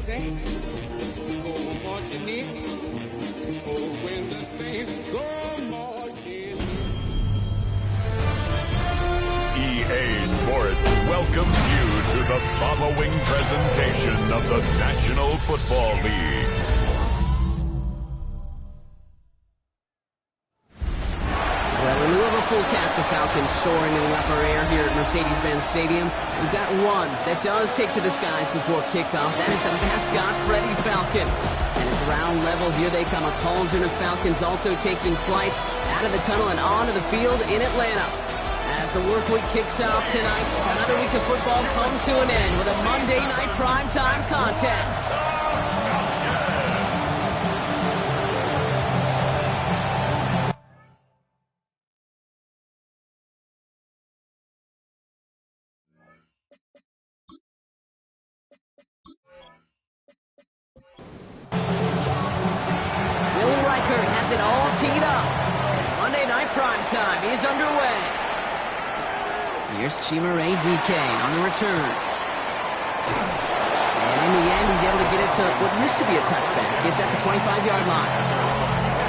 saints go marching in, oh, when the saints go marching in. EA Sports welcomes you to the following presentation of the National Football League. Full cast of Falcons soaring in the upper air here at Mercedes-Benz Stadium. We've got one that does take to the skies before kickoff. That is the mascot, Freddie Falcon. And at ground level, here they come. A cauldron of Falcons also taking flight out of the tunnel and onto the field in Atlanta. As the work week kicks off tonight, another week of football comes to an end with a Monday night primetime contest. Teed up. Monday night primetime is underway. Here's Chimere Dike on the return. And in the end, he's able to get it to what used to be a touchback. It's at the 25-yard line.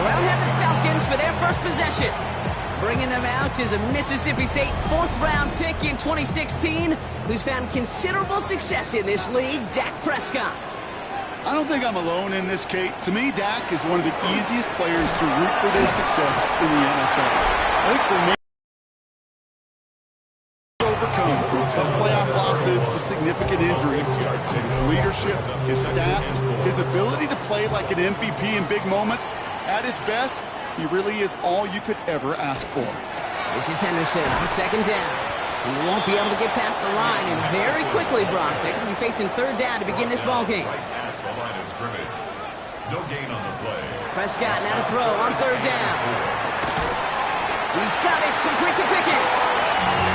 Brown-headed Falcons for their first possession. Bringing them out is a Mississippi State fourth-round pick in 2016 who's found considerable success in this league, Dak Prescott. I don't think I'm alone in this, Kate. To me, Dak is one of the easiest players to root for their success in the NFL. I think for me, overcome from tough playoff losses to significant injuries, his leadership, his stats, his ability to play like an MVP in big moments, at his best, he really is all you could ever ask for. This is Henderson on second down. He won't be able to get past the line, and very quickly, Brock, they're going to be facing third down to begin this ballgame. No gain on the play. Prescott now to throw on third down. He's got it, complete to Pickens.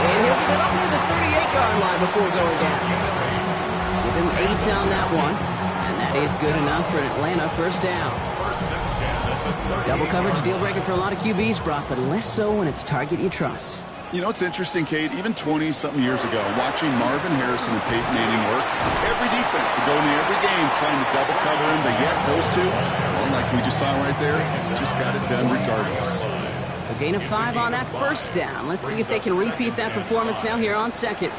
And he'll get it up near the 38-yard line before going down. Give him 8 on that one. And that is good enough for an Atlanta first down. Double coverage deal breaker for a lot of QBs, Brock, but less so when it's a target you trust. You know, it's interesting, Kate, even 20-something years ago, watching Marvin Harrison and Peyton Manning work, every defense would go into every game trying to double cover him, but yet those two, well, like we just saw right there, just got it done regardless. So gain of 5 on that first down. Let's see if they can repeat that performance now here on second.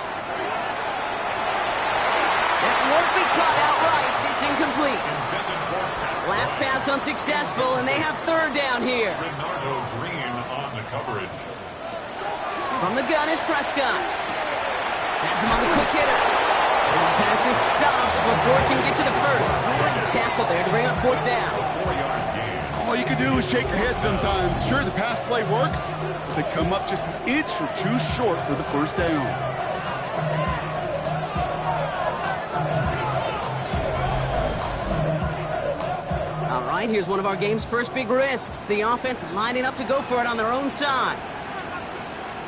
That won't be caught outright. It's incomplete. Last pass unsuccessful, and they have third down here. Bernardo Green on the coverage. From the gun is Prescott. Has him on the quick hitter. And the pass is stopped before it can get to the first. Great tackle there to bring up fourth down. All you can do is shake your head sometimes. Sure, the pass play works, but they come up just an inch or two short for the first down. All right, here's one of our game's first big risks. The offense lining up to go for it on their own side.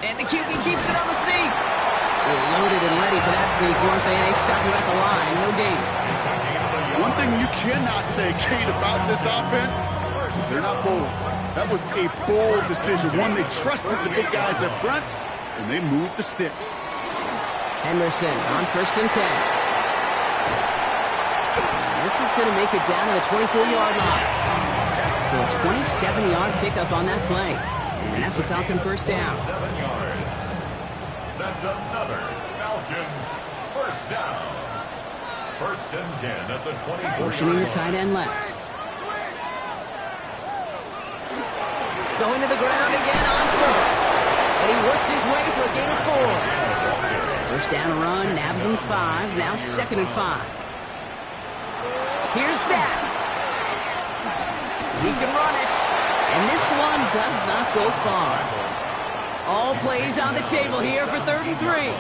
And the QB keeps it on the sneak. They're loaded and ready for that sneak, weren't they? They stop him at the line. No gain. One thing you cannot say, Kate, about this offense is they're not bold. That was a bold decision. One, they trusted the big guys up front, and they moved the sticks. Henderson on first and 10. This is going to make it down to the 24-yard line. So a 27-yard pickup on that play. And that's a Falcon first down. 7 yards. That's another Falcons first down. First and 10 at the 24. Motioning the tight end left. Going to the ground again on first. And he works his way for a gain of 4. First down run, nabs him 5. Now second and 5. Here's that. He can run it. And this one does not go far. All plays on the table here for third and 3.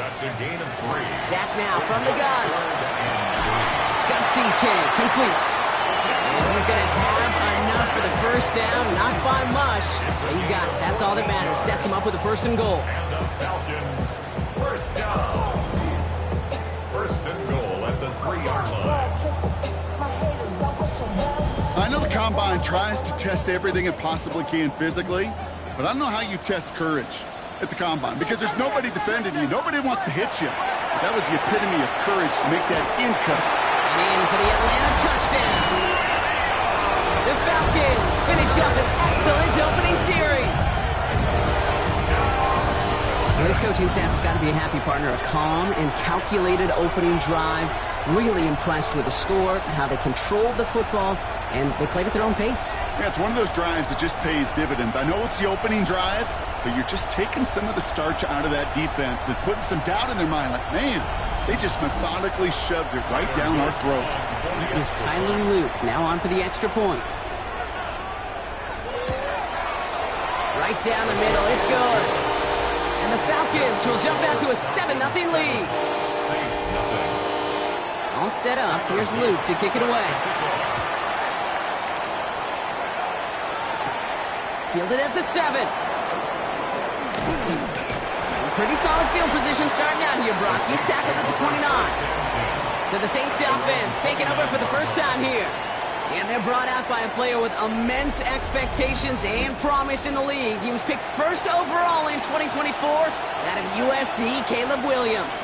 That's a gain of 3. Dak now from the gun. Got DK, complete. And he's going to have enough for the first down, not by much. He got it. That's all that matters. Sets him up with a first and goal. And the Falcons first down. First and goal at the 3-yard line. I know the Combine tries to test everything it possibly can physically, but I don't know how you test courage at the Combine because there's nobody defending you. Nobody wants to hit you. But that was the epitome of courage to make that in cut. In for the Atlanta touchdown. The Falcons finish up an excellent opening series. Well, this coaching staff has got to be a happy partner. A calm and calculated opening drive. Really impressed with the score, how they controlled the football, and they played at their own pace. Yeah, it's one of those drives that just pays dividends. I know it's the opening drive, but you're just taking some of the starch out of that defense and putting some doubt in their mind. Like, man, they just methodically shoved it right down our throat. Here's Tyler Luke, now on for the extra point. Right down the middle, it's good. And the Falcons will jump out to a 7-0 lead. Saints nothing. All set up. Here's Luke to kick it away. Fielded at the 7. Pretty solid field position starting out here, Brock. He's tackled at the 29. So the Saints offense taking over for the first time here. And they're brought out by a player with immense expectations and promise in the league. He was picked first overall in 2024 out of USC, Caleb Williams.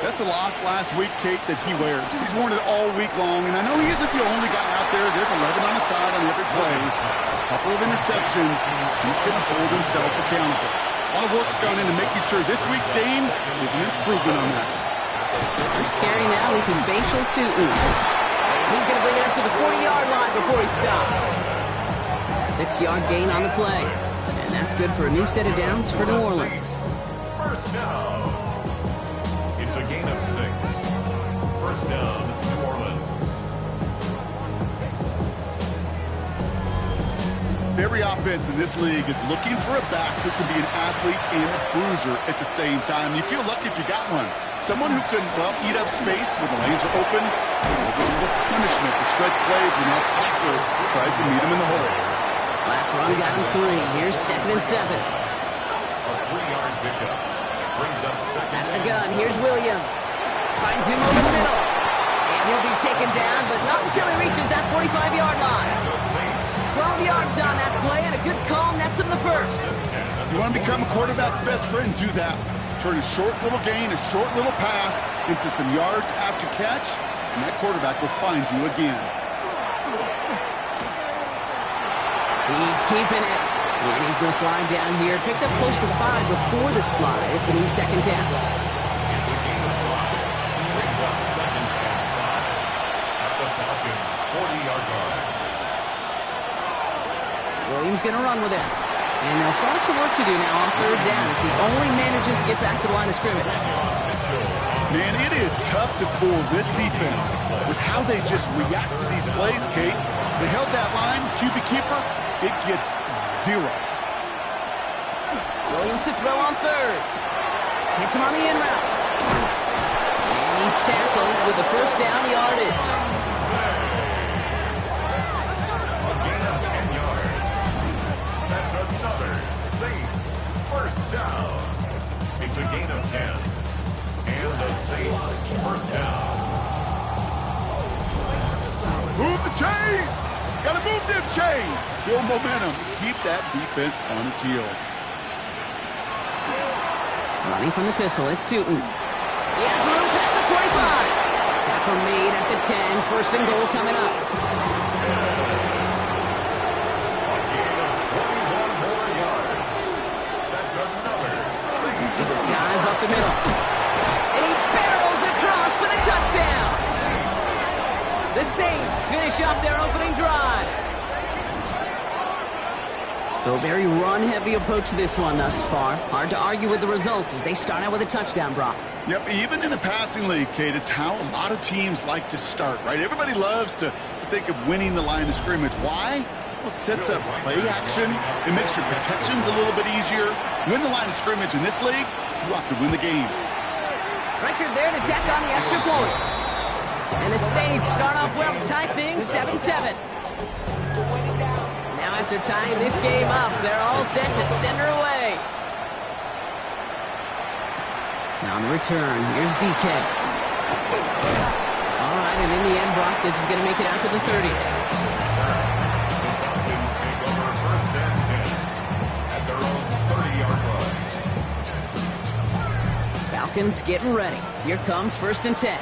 That's a loss last week, Kate, that he wears. He's worn it all week long, and I know he isn't the only guy out there. There's 11 on the side on every play. A couple of interceptions. He's going to hold himself accountable. A lot of work's gone into making sure this week's game is an improvement on that. First carry now, this is Bashal Tutin. He's going to bring it up to the 40-yard line before he stopped. 6-yard gain on the play. And that's good for a new set of downs for New Orleans. First down. It's a gain of 6. First down, New Orleans. Every offense in this league is looking for a back who can be an athlete and a bruiser at the same time. You feel lucky if you got one. Someone who can, well, eat up space when the lanes are open. A little punishment to stretch plays when that tackler tries to meet him in the hole. Last run got him 3. Here's 2nd and 7. A 3-yard pickup. Brings up second. Out of the gun, here's Williams. Finds him over the middle. And he'll be taken down, but not until he reaches that 45-yard line. 12 yards on that play, and a good call nets him the first. You want to become a quarterback's best friend, do that. Turn a short little gain, a short little pass into some yards after catch, and that quarterback will find you again. He's keeping it. And he's going to slide down here. Picked up close to 5 before the slide. It's going to be 2nd down. It's a gain of 5. Brings up 2nd and 5. At the Falcons' 40-yard line. Williams going to run with it. And they'll start some work to do now on 3rd down as he only manages to get back to the line of scrimmage. Man, it is tough to fool this defense with how they just react to these plays, Kate. They held that line, QB keeper, it gets 0. Williams to throw on 3rd. Hits him on the in route. And he's tackled with the first down yardage. A gain of 10 yards. That's another Saints first down. It's a gain of 10. And the Saints first down. Move the chains! Gotta move them chains! Build momentum. Keep that defense on its heels. Running from the pistol, it's Tutin. He has room past the 25. Tackle made at the 10. 1st and goal coming up. A gain of 21 more yards. That's another Saints. There's a dive up the middle. And he barrels across for the touchdown. The Saints finish up their opening drive. So a very run-heavy approach to this one thus far. Hard to argue with the results as they start out with a touchdown, Brock. Yep, even in a passing league, Kate, it's how a lot of teams like to start, right? Everybody loves to think of winning the line of scrimmage. Why? Well, it sets up play action. It makes your protections a little bit easier. Win the line of scrimmage in this league, you have to win the game. Record there to tack on the extra point. And the Saints start off well to tie things 7-7. Now after tying this game up, they're all set to send her away. Now on the return, here's DK. All right, and in the end, Brock, this is going to make it out to the 30. Falcons take over 1st and 10 at their own 30-yard line. Falcons getting ready. Here comes 1st and 10.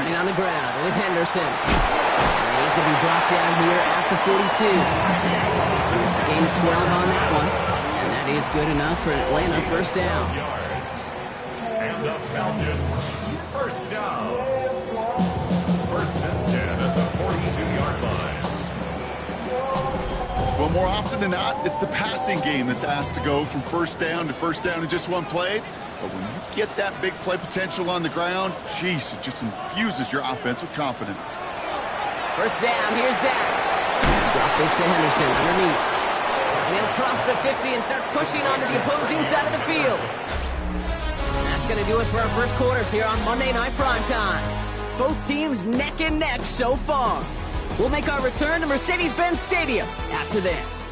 Running on the ground with Henderson. And he's going to be brought down here at the 42. And it's a gain of 12 on that one. And that is good enough for Atlanta. First down. And the Falcons, first down. First and 10 at the 42-yard line. Well, more often than not, it's the passing game that's asked to go from first down in just one play. But when you get that big play potential on the ground, geez, it just infuses your offense with confidence. First down, here's Dak. Drop this to Henderson underneath. And he'll cross the 50 and start pushing onto the opposing side of the field. And that's going to do it for our first quarter here on Monday Night Primetime. Both teams neck and neck so far. We'll make our return to Mercedes-Benz Stadium after this.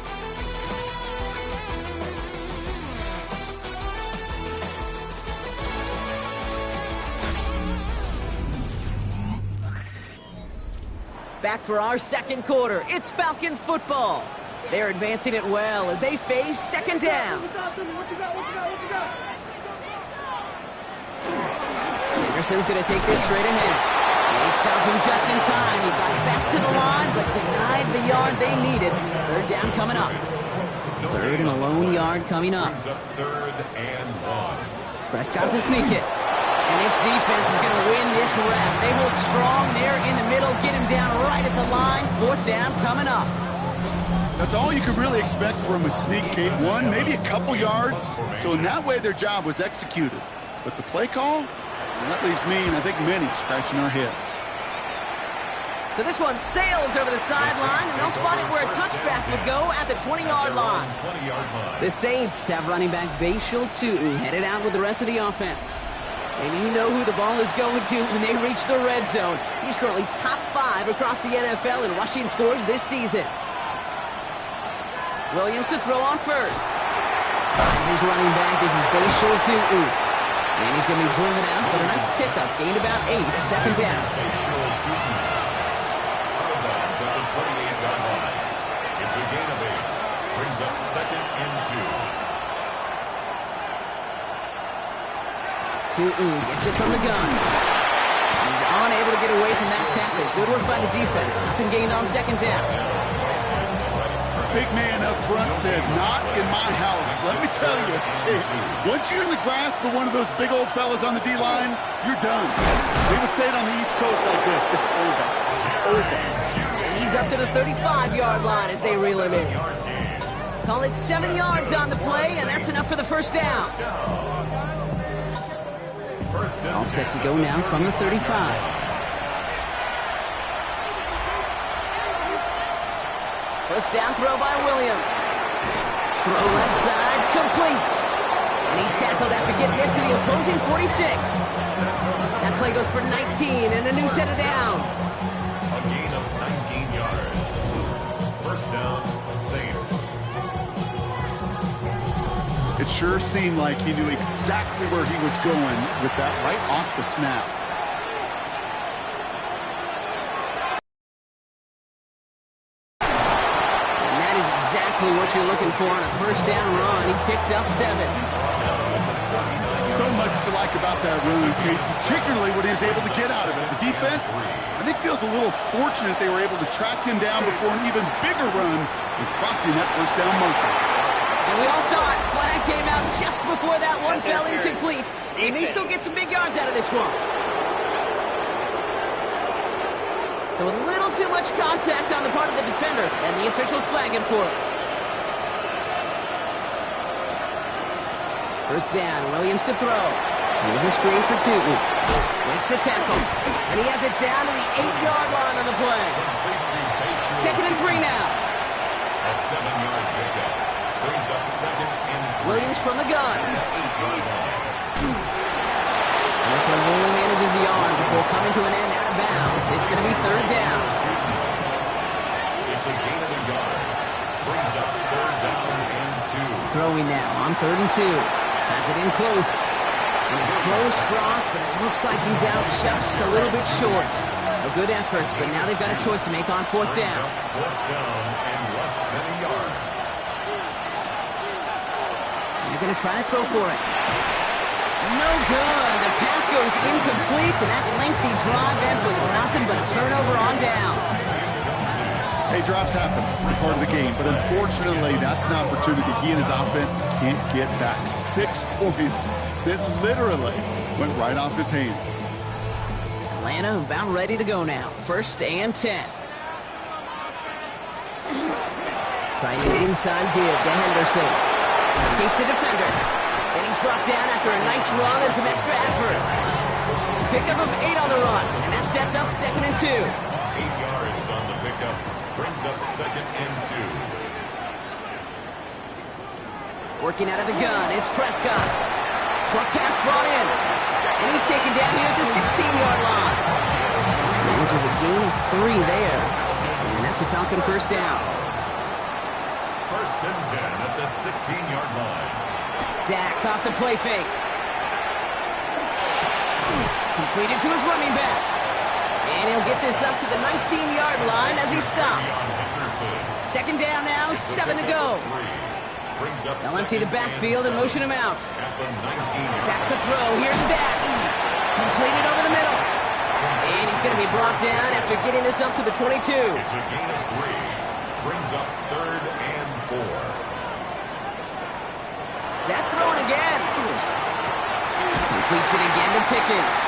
Back for our second quarter. It's Falcons football. They're advancing it well as they face second down. Anderson's going to take this straight ahead. They stopped him just in time. He got back to the line, but denied the yard they needed. Third down coming up. Third and a lone yard coming up. Third and 1. Prescott to sneak it. And this defense is going to win this rep. They hold strong there in the middle, get him down right at the line. Fourth down coming up. That's all you could really expect from a sneak, Kate. One, maybe a couple yards. So in that way, their job was executed. But the play call, well, that leaves me and I think many scratching our heads. So this one sails over the sideline, and they'll spot it where a touchback would go at the 20-yard line. The Saints have running back Bashal Tutin headed out with the rest of the offense. And you know who the ball is going to when they reach the red zone. He's currently top 5 across the NFL in rushing scores this season. Williams to throw on first. Finds his running back. This is Bashal Tutin. And he's going to be driven out, but a nice pickup. Gained about 8. Second down. It's a gain of 8. Brings up second and 2. Tutin gets it from the gun. He's unable to get away from that tackle. Good work by the defense. Nothing gained on second down. Big man up front said, not in my house. Let me tell you, Kate, once you're in the grasp of one of those big old fellas on the D-line, you're done. They would say it on the East Coast like this. It's over. Over. He's up to the 35-yard line as they reel him in. Call it 7 yards on the play, and that's enough for the first down. All set to go now from the 35. First down throw by Williams. Throw left side, complete. And he's tackled after getting this to the opposing 46. That play goes for 19 and a new set of downs. A gain of 19 yards. First down, Saints. It sure seemed like he knew exactly where he was going with that right off the snap. And that is exactly what you're looking for on a first down run. He picked up 7. So much to like about that run, Kate, particularly what he was able to get out of it. The defense, I think, feels a little fortunate they were able to track him down before an even bigger run and crossing that first down marker. And we all saw it. Flag came out just before that one fell incomplete. He may still get some big yards out of this one. So a little too much contact on the part of the defender, and the officials flag him for it. First down, Williams to throw. Here's a screen for Tutin. Makes the tackle. And he has it down to the 8-yard line on the play. Second and 3 now. A 7-yard pickup. Brings up second and 3. Williams from the gun. And this one only manages a yard before coming to an end out of bounds. It's going to be third down. It's a gain of a yard. Brings up third down and 2. Throwing now on 3rd and 2. Has it in close. And he's close, Brock, but it looks like he's out just a little bit short. Good efforts, but now they've got a choice to make on 4th down. Fourth down and less than a yard. They're going to try to throw for it. No good. The pass goes incomplete, and that lengthy drive ends with nothing but a turnover on downs. Hey, drops happen. It's a part of the game. But unfortunately, that's an opportunity he and his offense can't get back. 6 points that literally went right off his hands. Atlanta about ready to go now. 1st and 10. Trying an inside give to Henderson. Escapes a defender. And he's brought down after a nice run and some extra effort. Pickup of 8 on the run. And that sets up 2nd and 2. 8 yards on the pickup. Brings up 2nd and 2. Working out of the gun. It's Prescott. Short pass brought in. And he's taken down here at the 16-yard line. Manages a gain of 3 there. And that's a Falcon first down. 1st and 10 at the 16-yard line. Dak off the play fake. Completed to his running back. And he'll get this up to the 19-yard line as he stopped. 2nd down now, 7 to go. They'll empty the backfield and motion him out. Back to throw. Here's Dak. Completed over the middle. And he's going to be brought down after getting this up to the 22. It's a gain of 3. Brings up 3rd and 4. Dak throwing again. Completes it again to Pickens.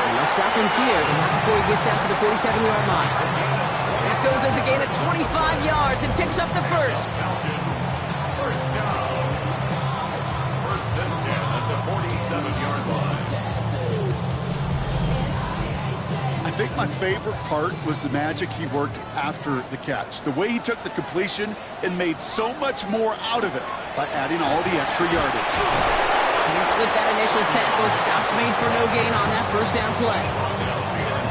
And they'll stop him here, but not before he gets out to the 47-yard line. That goes as a gain of 25 yards and picks up the first. First down. 1st and 10 at the 47-yard line. I think my favorite part was the magic he worked after the catch. The way he took the completion and made so much more out of it by adding all the extra yardage. Can't slip that initial tackle. Stops made for no gain on that first down play.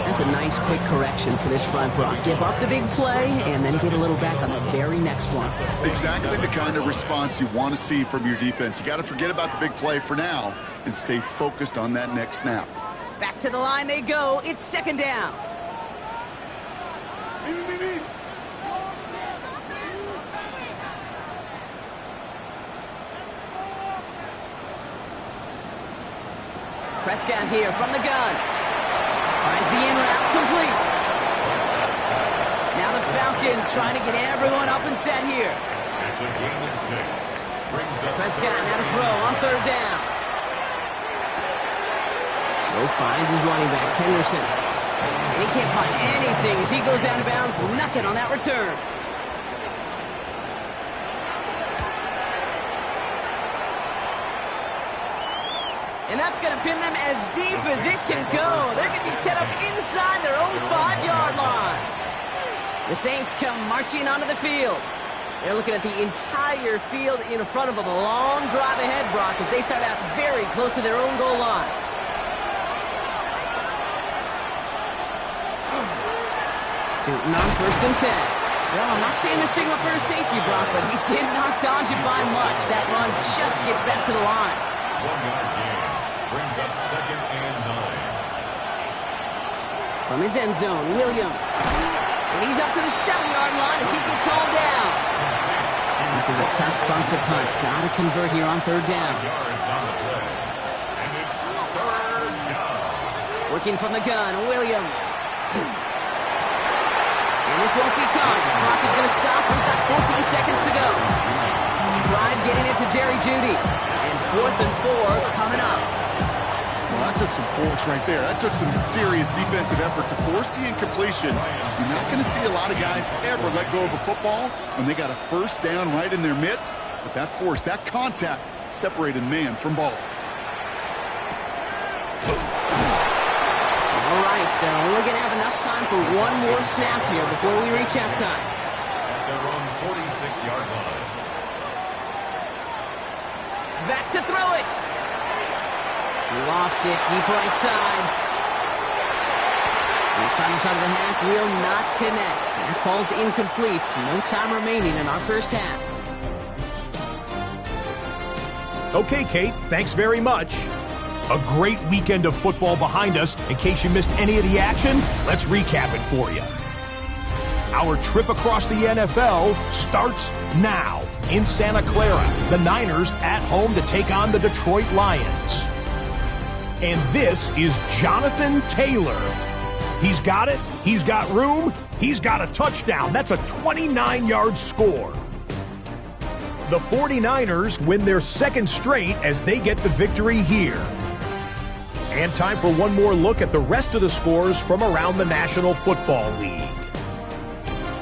That's a nice quick correction for this front, Brock. Give up the big play and then get a little back on the very next one. Exactly the kind of response you want to see from your defense. You got to forget about the big play for now and stay focused on that next snap. Back to the line they go. It's 2nd down. Prescott here from the gun. Finds the in route complete. Now the Falcons trying to get everyone up and set here. It's a gain of 6. Brings up Prescott now to throw on 3rd down. Lowe finds his running back, Henderson. And he can't find anything as he goes out of bounds. Nothing on that return. And that's going to pin them as deep as it can go. They're going to be set up inside their own 5-yard line. The Saints come marching onto the field. They're looking at the entire field in front of them. A long drive ahead, Brock, as they start out very close to their own goal line. Tootin on 1st and 10. Well, I'm not saying the signal for a safety, Brock, but he did not dodge it by much. That run just gets back to the line. 1-yard gain. Brings up 2nd and 9. From his end zone, Williams. And he's up to the 7-yard line as he gets hauled down. This is a tough spot to punt. Got to convert here on 3rd down. Yards on the play. And it's 3rd down. Working from the gun, Williams. And this won't be caught. Clock is going to stop. We've got 14 seconds to go. Drive getting it to Jerry Jeudy. And 4th and 4 coming up. Well, that took some force right there. That took some serious defensive effort to force the incompletion. You're not going to see a lot of guys ever let go of a football when they got a first down right in their midst. But that force, that contact, separated man from ball. All right, so we're going to have enough time for one more snap here before we reach halftime. At their own 46-yard line. Back to throw it. Lofts it deep right side. This final shot of the half will not connect. That falls incomplete. No time remaining in our first half. Okay, Kate, thanks very much. A great weekend of football behind us. In case you missed any of the action, let's recap it for you. Our trip across the NFL starts now. In Santa Clara, the Niners at home to take on the Detroit Lions. And this is Jonathan Taylor. He's got it, he's got room, he's got a touchdown. That's a 29-yard score. The 49ers win their second straight as they get the victory here. And time for one more look at the rest of the scores from around the National Football League.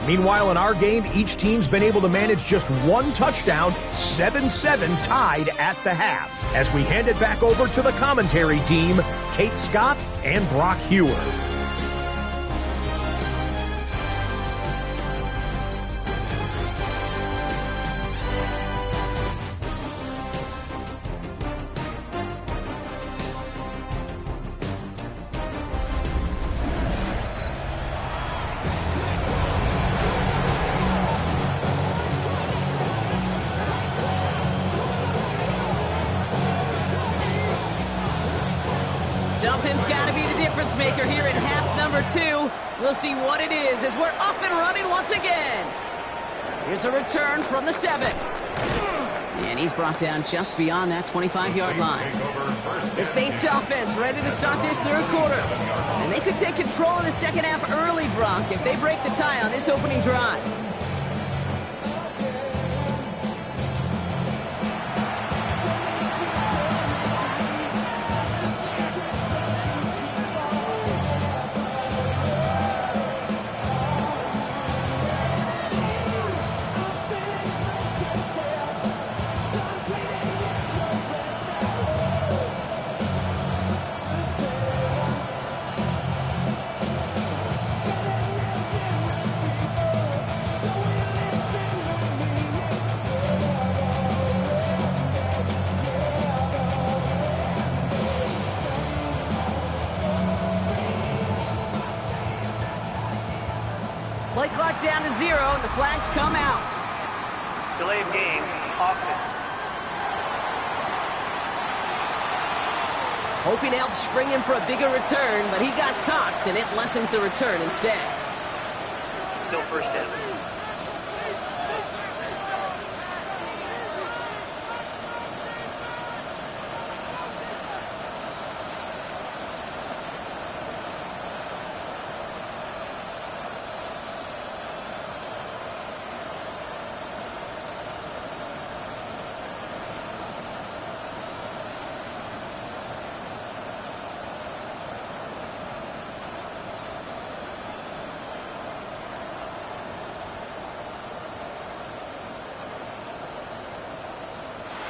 Meanwhile, in our game, each team's been able to manage just one touchdown, 7-7 tied at the half. As we hand it back over to the commentary team, Kate Scott and Brock Hewer. Something's got to be the difference maker here in half number 2. We'll see what it is as we're off and running once again. Here's a return from the 7. And he's brought down just beyond that 25-yard line. The Saints offense ready to start this third quarter. And they could take control of the second half early, Brock, if they break the tie on this opening drive. Play clock down to 0, and the flags come out. Delay of game, offense. Hoping to help spring him for a bigger return, but he got caught, and it lessens the return instead. Still first down.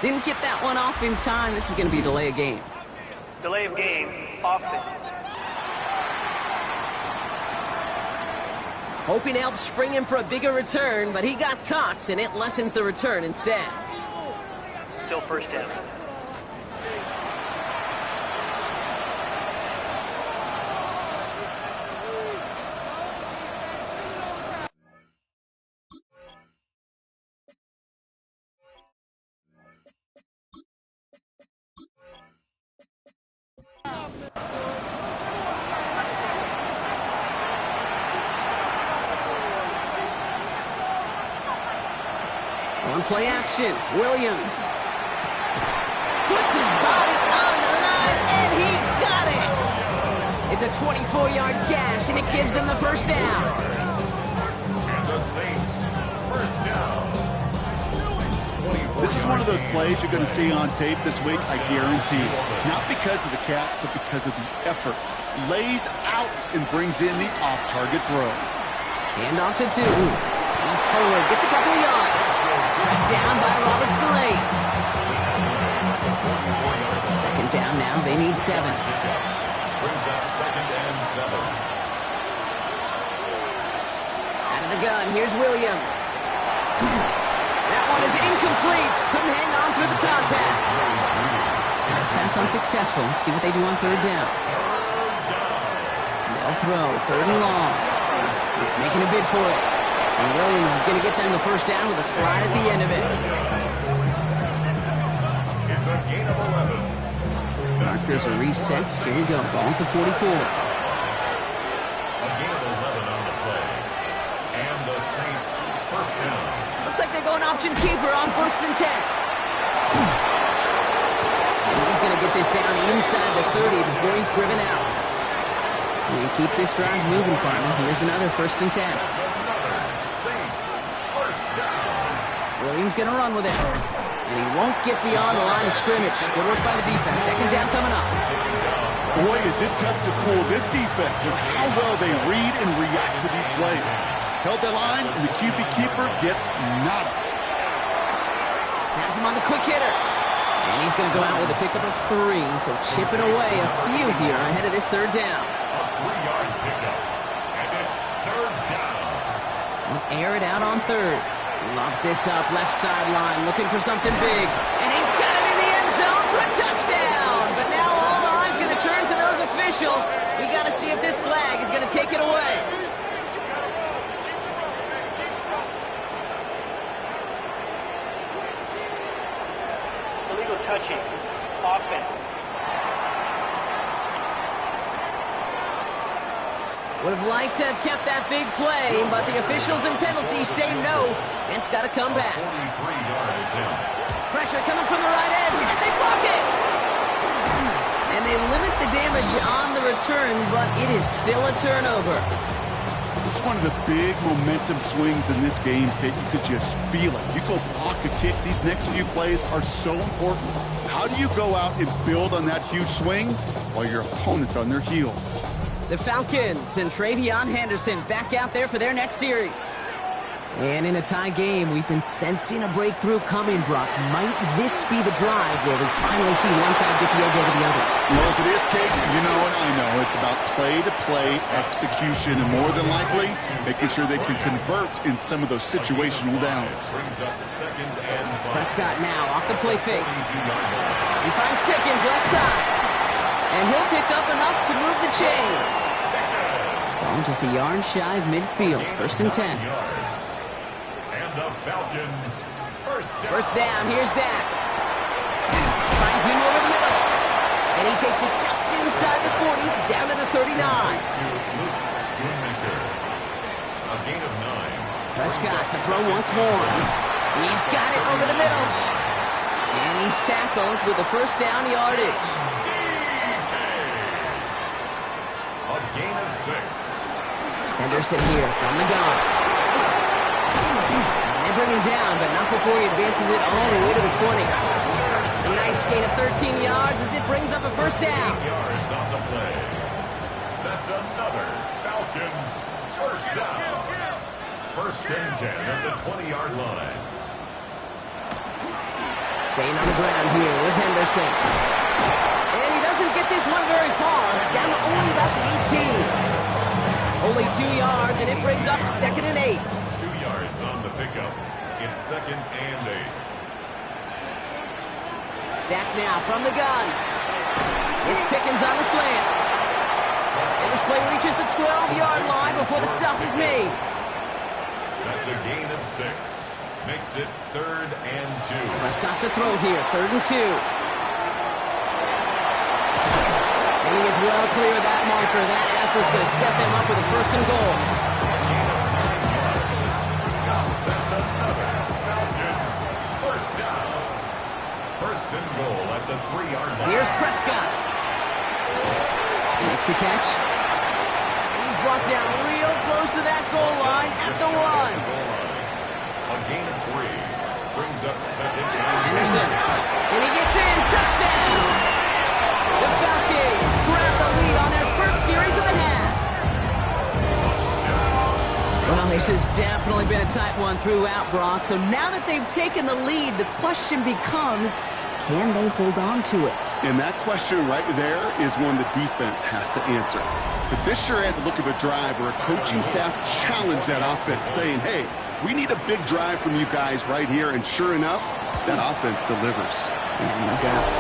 Didn't get that one off in time. This is going to be a delay of game. Delay of game, offense. Hoping to help spring him for a bigger return, but he got caught, and it lessens the return instead. Still first down. On play action, Williams puts his body on the line, and he got it! It's a 24-yard gash, and it gives them the first down. And the Saints, first down. This is one of those plays you're going to see on tape this week, I guarantee. Not because of the catch, but because of the effort. Lays out and brings in the off-target throw. Hand off to 2. He's forward, gets a couple of yards. Tracked down by Robert Spillane. Second down now, they need 7. Brings up second and 7. Out of the gun, here's Williams. That one is incomplete. Couldn't hang on through the contact. Nice pass unsuccessful. Let's see what they do on third down. They'll throw, third and long. He's making a bid for it. And Williams is going to get them the first down with a slide at the end of it. It's a gain of 11. Markers are reset. Here we go. Ball at the 44. A gain of 11 on the play. And the Saints, first down. Looks like they're going option keeper on 1st and 10. He's going to get this down inside the 30 before he's driven out. And keep this drive moving, partner. Here's another 1st and 10. Saints first down. Williams going to run with it. And he won't get beyond the line of scrimmage. Good work by the defense. 2nd down coming up. Boy, is it tough to fool this defense with how well they read and react to these plays. Held the line, and the QB keeper gets nada. Has him on the quick hitter. And he's going to go out with a pickup of 3. So chipping away a few here ahead of this 3rd down. A 3-yard pickup. And it's 3rd down. He'll air it out on 3rd. He lobs this up, left sideline, looking for something big. And he's got it in the end zone for a touchdown. But now all the eyes going to turn to those officials. We got to see if this flag is going to take it away. Illegal touching. Offense. Would have liked to have kept that big play, but the officials and penalties say no, and it's got to come back. 43-yard attempt. Pressure coming from the right edge, and they block it! And they limit the damage on the return, but it is still a turnover. This is one of the big momentum swings in this game, Pitt. You could just feel it. You go block a kick. These next few plays are so important. How do you go out and build on that huge swing while your opponent's on their heels? The Falcons and Travion Henderson back out there for their next series. And in a tie game, we've been sensing a breakthrough coming, Brock. Might this be the drive where we finally see one side get the edge over the other? Well, if it is, Kate, you know and I know it's about play-to-play execution, and more than likely, making sure they can convert in some of those situational downs. Brings up 2nd and 5. Prescott now off the play fake. He finds Pickens left side. And he'll pick up enough to move the chains. Ball just a yard shy of midfield. 1st and 10. And the Falcons first down. First down, here's Dak. Finds him over the middle. And he takes it just inside the 40, down to the 39. To Luke Schoonmaker. A gain of 9. Prescott to throw once more. He's got it over the middle. And he's tackled with the 1st down yardage. A gain of 6. Henderson here from the gun. And they bring him down, but not before he advances it all the way to the 20. A nice gain of 13 yards as it brings up a 1st down. 8 yards on the play. That's another Falcons first down. 1st and 10 at the 20-yard line. Staying on the ground here with Henderson. And he doesn't get this one very far, down to only about the 18. Only 2 yards, and it brings up 2nd and 8. 2 yards on the pickup. It's 2nd and 8. Dak now from the gun. It's Pickens on the slant. And this play reaches the 12-yard line before the stop is made. That's a gain of 6. Makes it 3rd and 2. Prescott to throw here, 3rd and 2. And he is well clear of that marker. That effort's going to set them up with a 1st and goal. That's another Falcons first down. 1st and goal at the 3-yard line. Here's Prescott. Makes the catch. And he's brought down real close to that goal line at the 1. A gain of 3. Brings up 2nd and Henderson. And he gets in. Touchdown. The Falcons grab the lead on their 1st series of the half. Well, this has definitely been a tight one throughout, Brock. So now that they've taken the lead, the question becomes, can they hold on to it? And that question right there is one the defense has to answer. But this sure had the look of a drive where a coaching staff challenged that offense, saying, hey, we need a big drive from you guys right here. And sure enough, that offense delivers. Yeah, no doubt.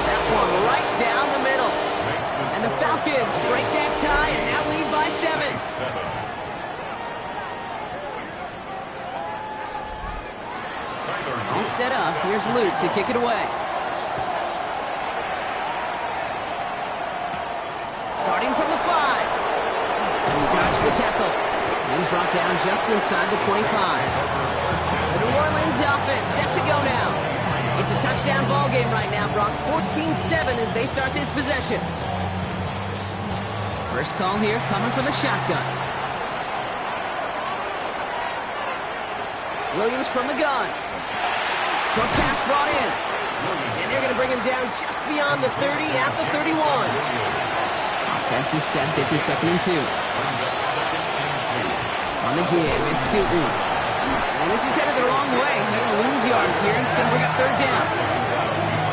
That one right down the middle. And the Falcons break that tie and now lead by 7. All set up. Here's Luke to kick it away. Starting from the 5. And he dodged the tackle. He's brought down just inside the 25. The New Orleans offense set to go now. It's a touchdown ball game right now, Brock. 14-7 as they start this possession. First call here coming from the shotgun. Williams from the gun. Short pass brought in. And they're going to bring him down just beyond the 30 at the 31. Offense is set. This is 2nd and 2. On the give, it's Tootin. And this is headed the wrong way. They're going to lose yards here. It's going to bring up 3rd down.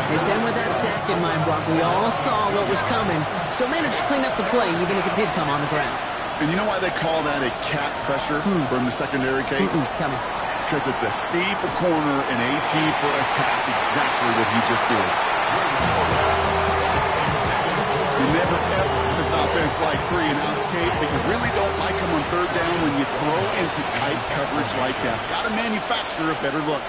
They send with that sack in mind, Brock. We all saw what was coming, so managed to clean up the play, even if it did come on the ground. And you know why they call that a cat pressure from the secondary, Kate? Tell me. Because it's a C for corner and a T for attack. Exactly what he just did. You never ever this offense like 3 and outs, Kate, but you really don't like them on 3rd down when you throw into tight coverage like that. Got to manufacture a better look.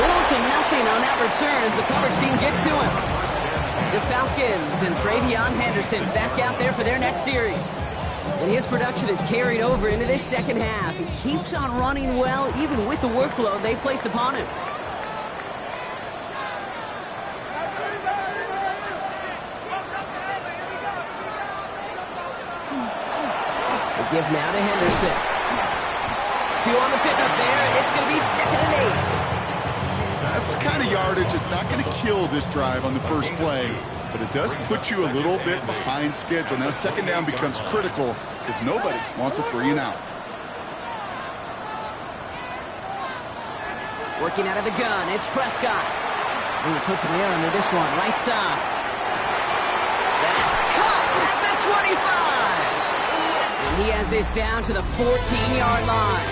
Little to nothing on that return as the coverage team gets to him. The Falcons and Travion Henderson back out there for their next series. And his production is carried over into this second half. He keeps on running well, even with the workload they placed upon him. The give now to Henderson. 2 on the pickup there, and it's going to be 2nd and 8. That's the kind of yardage it's not going to kill this drive on the first play, but it does put you a little bit behind schedule. Now 2nd down becomes critical because nobody wants a 3 and out. Working out of the gun, it's Prescott. And he puts him here under this one, right side. That's caught at the 25. And he has this down to the 14-yard line.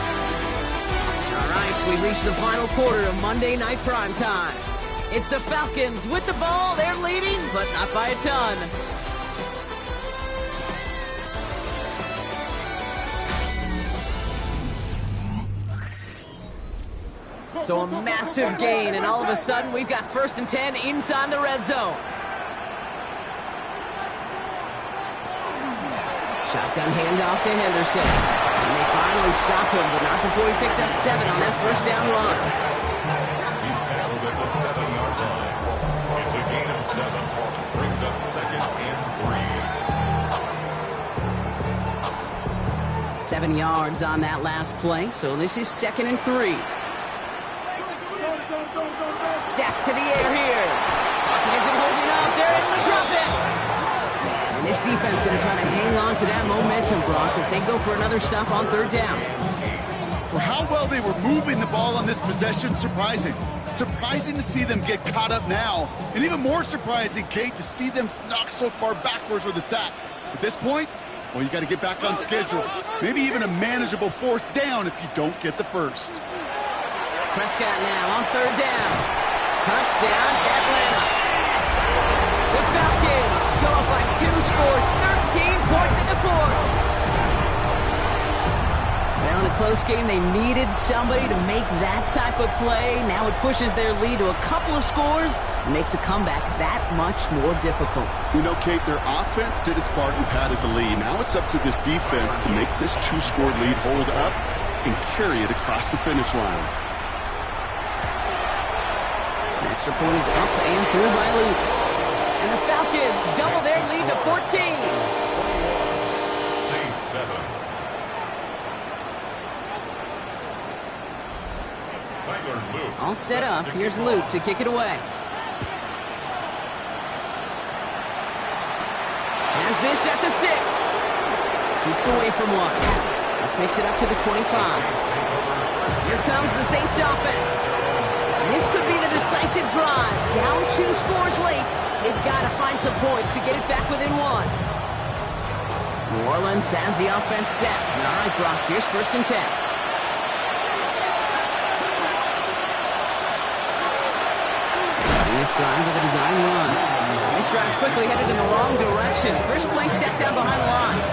All right, we reach the final quarter of Monday Night Primetime. It's the Falcons with the ball. They're leading, but not by a ton. So a massive gain, and all of a sudden we've got 1st and 10 inside the red zone. Shotgun handoff to Henderson. And they finally stop him, but not before he picked up 7 on that 1st down run. He's tackled at the 7-yard line. It's a gain of 7. Brings up 2nd and 3. 7 yards on that last play, so this is 2nd and 3. Dak to the air here. Pocket isn't holding up. They're able to drop it. And this defense going to try to hang on to that momentum, Brock, as they go for another stop on 3rd down. For how well they were moving the ball on this possession, surprising. Surprising to see them get caught up now. And even more surprising, Kate, to see them knock so far backwards with a sack. At this point, well, you got to get back on schedule. Maybe even a manageable 4th down if you don't get the 1st. Prescott now on 3rd down. Touchdown, Atlanta. The Falcons go up by 2 scores, 13 points in the 4th. Well, in a close game, they needed somebody to make that type of play. Now it pushes their lead to a couple of scores and makes a comeback that much more difficult. You know, Kate, their offense did its part and padded the lead. Now it's up to this defense to make this 2-score lead hold up and carry it across the finish line. Extra point is up and through by Luke. And the Falcons double their lead to 14. Saints 7. Tyler Luke. All set up. Here's Luke to kick it away. Has this at the 6. Jukes away from 1. This makes it up to the 25. Here comes the Saints offense. This could be the decisive drive. Down 2 scores late. They've got to find some points to get it back within 1. New Orleans has the offense set. All right, Brock, here's 1st and 10. This drive with a design run. This drive's quickly headed in the wrong direction. First play set down behind the line.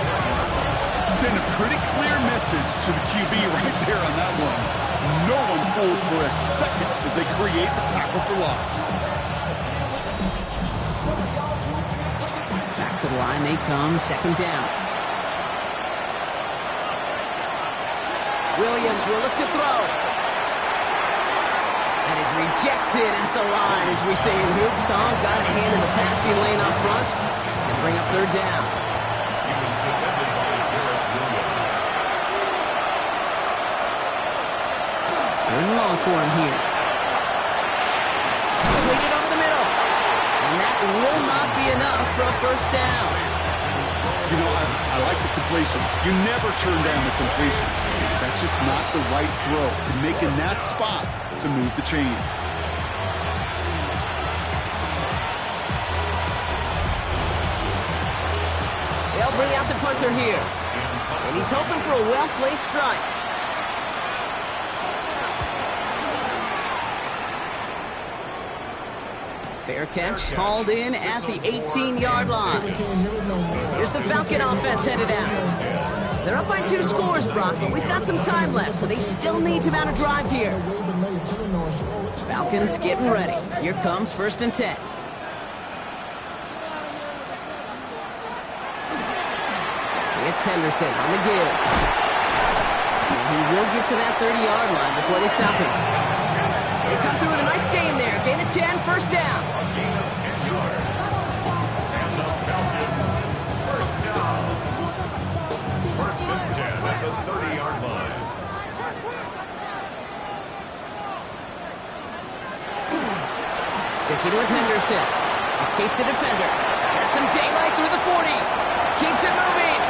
Send a pretty clear message to the QB right there on that one. No one fooled for a second as they create the tackle for loss. Back to the line they come, 2nd down. Williams will look to throw. And is rejected at the line, as we say in hoops. Got a hand in the passing lane up front. It's going to bring up third down. He was defended by Garrett Williams. Third and long for him here. Completed over the middle. And that will not be enough for a first down. You know, I like the completion. You never turn down the completion. That's just not the right throw to make in that spot to move the chains. They'll bring out the punter here. And he's hoping for a well-placed strike. Fair catch called in at the 18-yard line. Here's the Falcon offense headed out. They're up by 2 scores, Brock, but we've got some time left, so they still need to mount a drive here. Falcons getting ready. Here comes 1st and 10. It's Henderson on the give. And he will get to that 30-yard line before they stop him. They come through with a nice gain there. Gain of 10, first down. A gain of 10 yards. And the Falcons, first down. 1st and 10 at the 30-yard line. Sticking with Henderson. Escapes a defender. Has some daylight through the 40. Keeps it moving.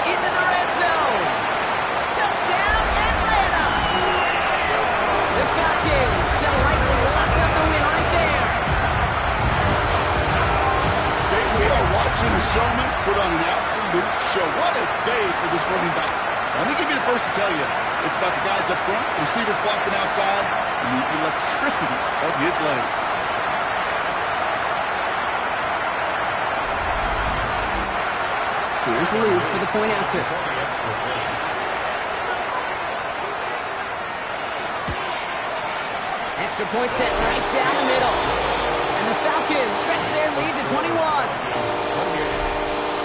Into the red zone. Touchdown, Atlanta. The Falcons so likely locked up the win right there. We are watching a showman put on an absolute show. What a day for this running back. Let me give you the first to tell you. It's about the guys up front, receivers blocking outside, and the electricity of his legs. Here's Luke for the point after. Extra point set right down the middle. And the Falcons stretch their lead to 21.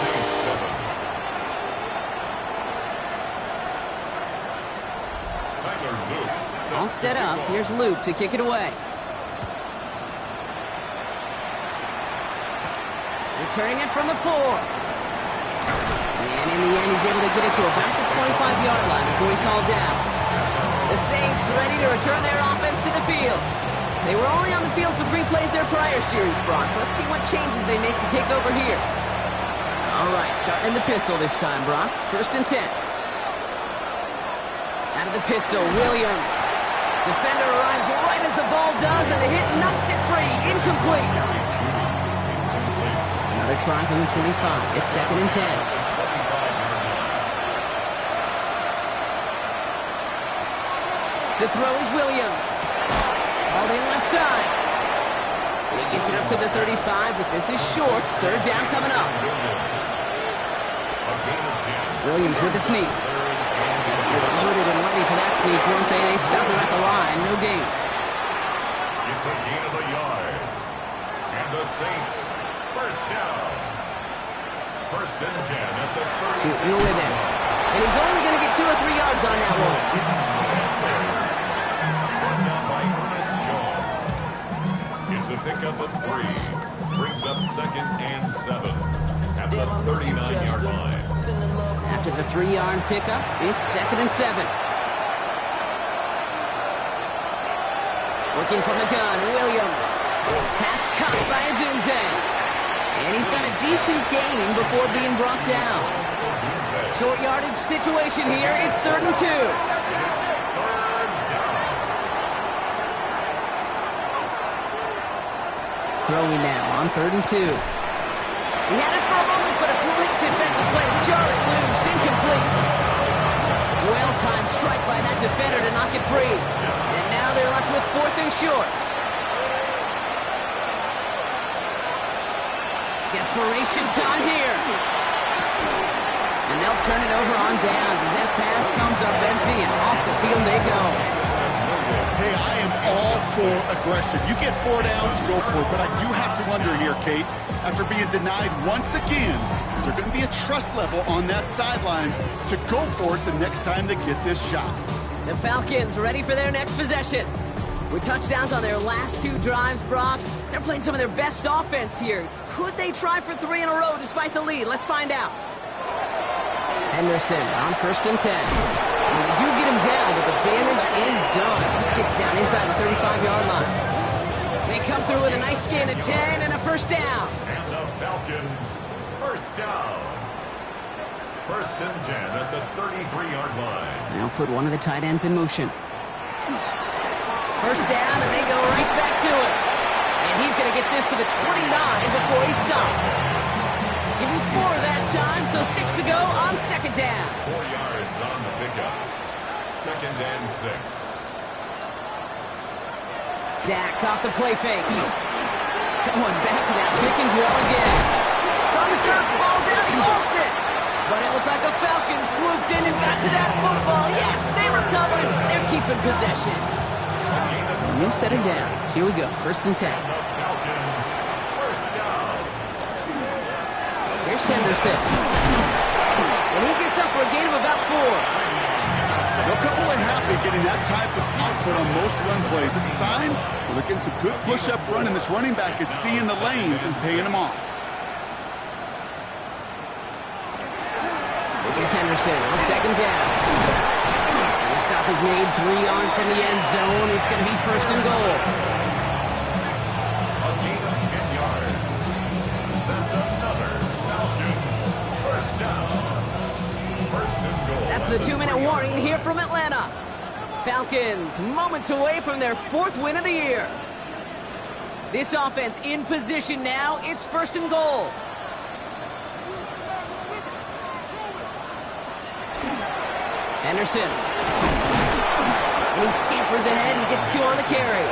Saints 7. Tyler Luke. All set up. Here's Luke to kick it away. Returning it from the 4. And in the end, he's able to get it to about the 25-yard line before he's hauled down. The Saints ready to return their offense to the field. They were only on the field for 3 plays their prior series, Brock. Let's see what changes they make to take over here. All right, starting in the pistol this time, Brock. 1st and 10. Out of the pistol, Williams. Defender arrives right as the ball does, and the hit knocks it free. Incomplete. Another try from the 25. It's 2nd and 10. To throw is Williams. All in left side. And he gets it up to the 35, but this is short. 3rd down coming up. Williams with the sneak. They were loaded and ready for that sneak, weren't they? They stopped him at the line. No gain. It's a gain of a yard. And the Saints, first down. 1st and 10 at the 36. Shooting with it. And he's only going to get 2 or 3 yards on that one. Brought down by Ernest Jones. It's a pickup of 3. Brings up 2nd and 7 at the 39-yard line. After the 3-yard pickup, it's 2nd and 7. Working from the gun, Williams. Pass caught by Adunze. And he's got a decent gain before being brought down. Short yardage situation here. It's 3rd and 2. Throwing now on 3rd and 2. He had it for a moment, but a great defensive play to jar it loose. Incomplete. Well-timed strike by that defender to knock it free. And now they're left with 4th and short. Desperation time here. And they'll turn it over on downs as that pass comes up empty and off the field they go. Hey, I am all for aggression. You get 4 downs, go for it. But I do have to wonder here, Kate, after being denied once again, is there going to be a trust level on that sidelines to go for it the next time they get this shot? The Falcons ready for their next possession. With touchdowns on their last 2 drives, Brock, they're playing some of their best offense here. Could they try for 3 in a row despite the lead? Let's find out. Henderson on 1st and 10. And they do get him down, but the damage is done. This gets down inside the 35-yard line. They come through with a nice gain of 10 and a 1st down. And the Falcons, 1st down. 1st and 10 at the 33-yard line. Now put one of the tight ends in motion. 1st down, and they go right back to it. And he's going to get this to the 29 before he stopped. Give him 4 that time, so 6 to go on 2nd down. 4 yards on the pickup. 2nd and 6. Dak off the play fake. Going back to that Pickens wall again. It's on the turf, the ball's out, he lost it. But it looked like a Falcon swooped in and got to that football. Yes, they recovered. They're keeping possession. So a new set of downs. Here we go, 1st and 10. Falcons, 1st down. Here's Henderson. And he gets up for a gain of about 4. They'll come away happy getting that type of output on most run plays. It's a sign they're getting some good push up front, and this running back is seeing the lanes and paying them off. This is Henderson on 2nd down. And the stop is made 3 yards from the end zone. It's going to be 1st and goal. A gain of 10 yards. That's another Falcons, 1st down. 1st and goal. That's the 2-minute warning here from Atlanta. Falcons moments away from their 4th win of the year. This offense in position now. It's 1st and goal. Henderson. And he scampers ahead and gets 2 on the carry.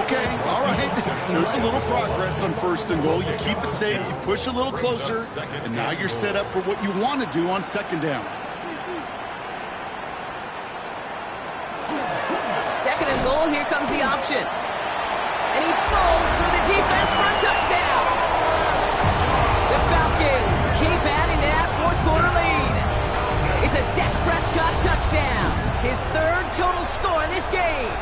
Okay, all right. There's a little progress on 1st and goal. You keep it safe, you push a little closer, and now you're set up for what you want to do on 2nd down. 2nd and goal, here comes the option. And he falls through the defense for a touchdown. The Falcons keep adding to that 4th quarter lead. It's a Dak Prescott touchdown. His 3rd total score in this game.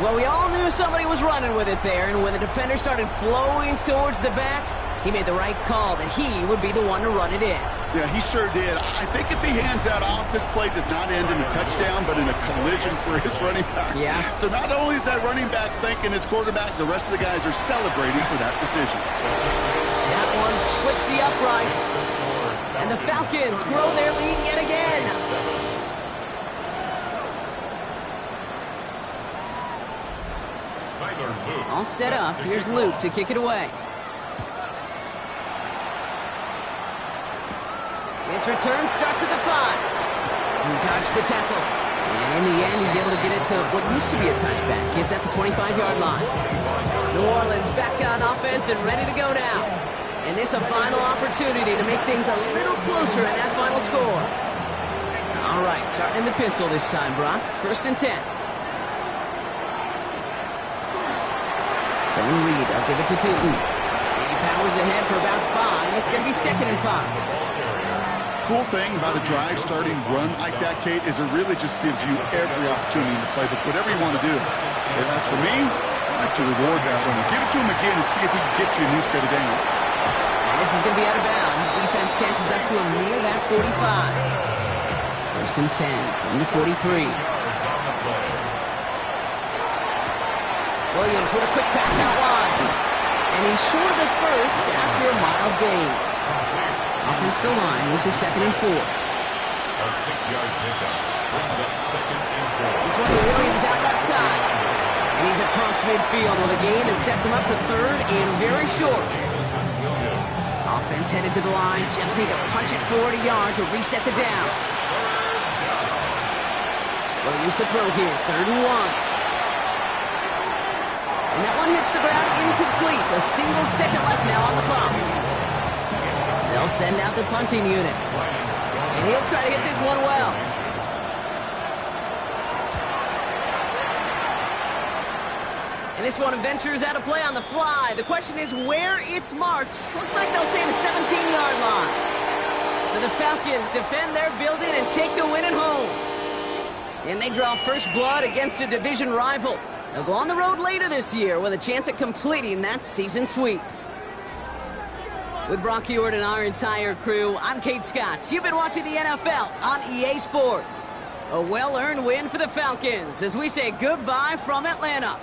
Well, we all knew somebody was running with it there, and when the defender started flowing towards the back, he made the right call that he would be the one to run it in. Yeah, he sure did. I think if he hands that off, this play does not end in a touchdown, but in a collision for his running back. Yeah. So not only is that running back thanking his quarterback, the rest of the guys are celebrating for that decision. That one splits the uprights. And the Falcons grow their lead yet again. Tyler Luke. All set up. Here's Luke to kick it away. This return starts at the 5. He dodged the tackle. And in the end, he's able to get it to what used to be a touchback. It's at the 25-yard line. New Orleans back on offense and ready to go now. And this a final opportunity to make things a little closer in that final score. All right, starting in the pistol this time, Brock. 1st and 10. Zone read. I'll give it to Tootin. He powers ahead for about 5. It's going to be 2nd and 5. Cool thing about a drive starting run like that, Kate, is it really just gives you every opportunity to play whatever you want to do. And as for me, I like to reward that one. Give it to him again and see if he can get you a new set of downs. And this is going to be out of bounds. Defense catches up to him near that 45. 1st and 10 from the 43. Williams with a quick pass out wide. And he's short of the 1st after a mild gain. Offensive line, this is 2nd and 4. A 6-yard pickup brings up 2nd and 4. This one to Williams out left side. And he's across midfield with a gain and sets him up for 3rd and very short. Offense headed to the line, just need to punch it 40 yards to reset the downs. Williams to throw here, 3rd and 1. And that one hits the ground incomplete. A single second left now on the clock. They'll send out the punting unit. And he'll try to hit this one well. And this one ventures out of play on the fly. The question is where it's marked. Looks like they'll say the 17-yard line. So the Falcons defend their building and take the win at home. And they draw first blood against a division rival. They'll go on the road later this year with a chance at completing that season sweep. With Brock Huard and our entire crew, I'm Kate Scott. You've been watching the NFL on EA Sports. A well-earned win for the Falcons as we say goodbye from Atlanta.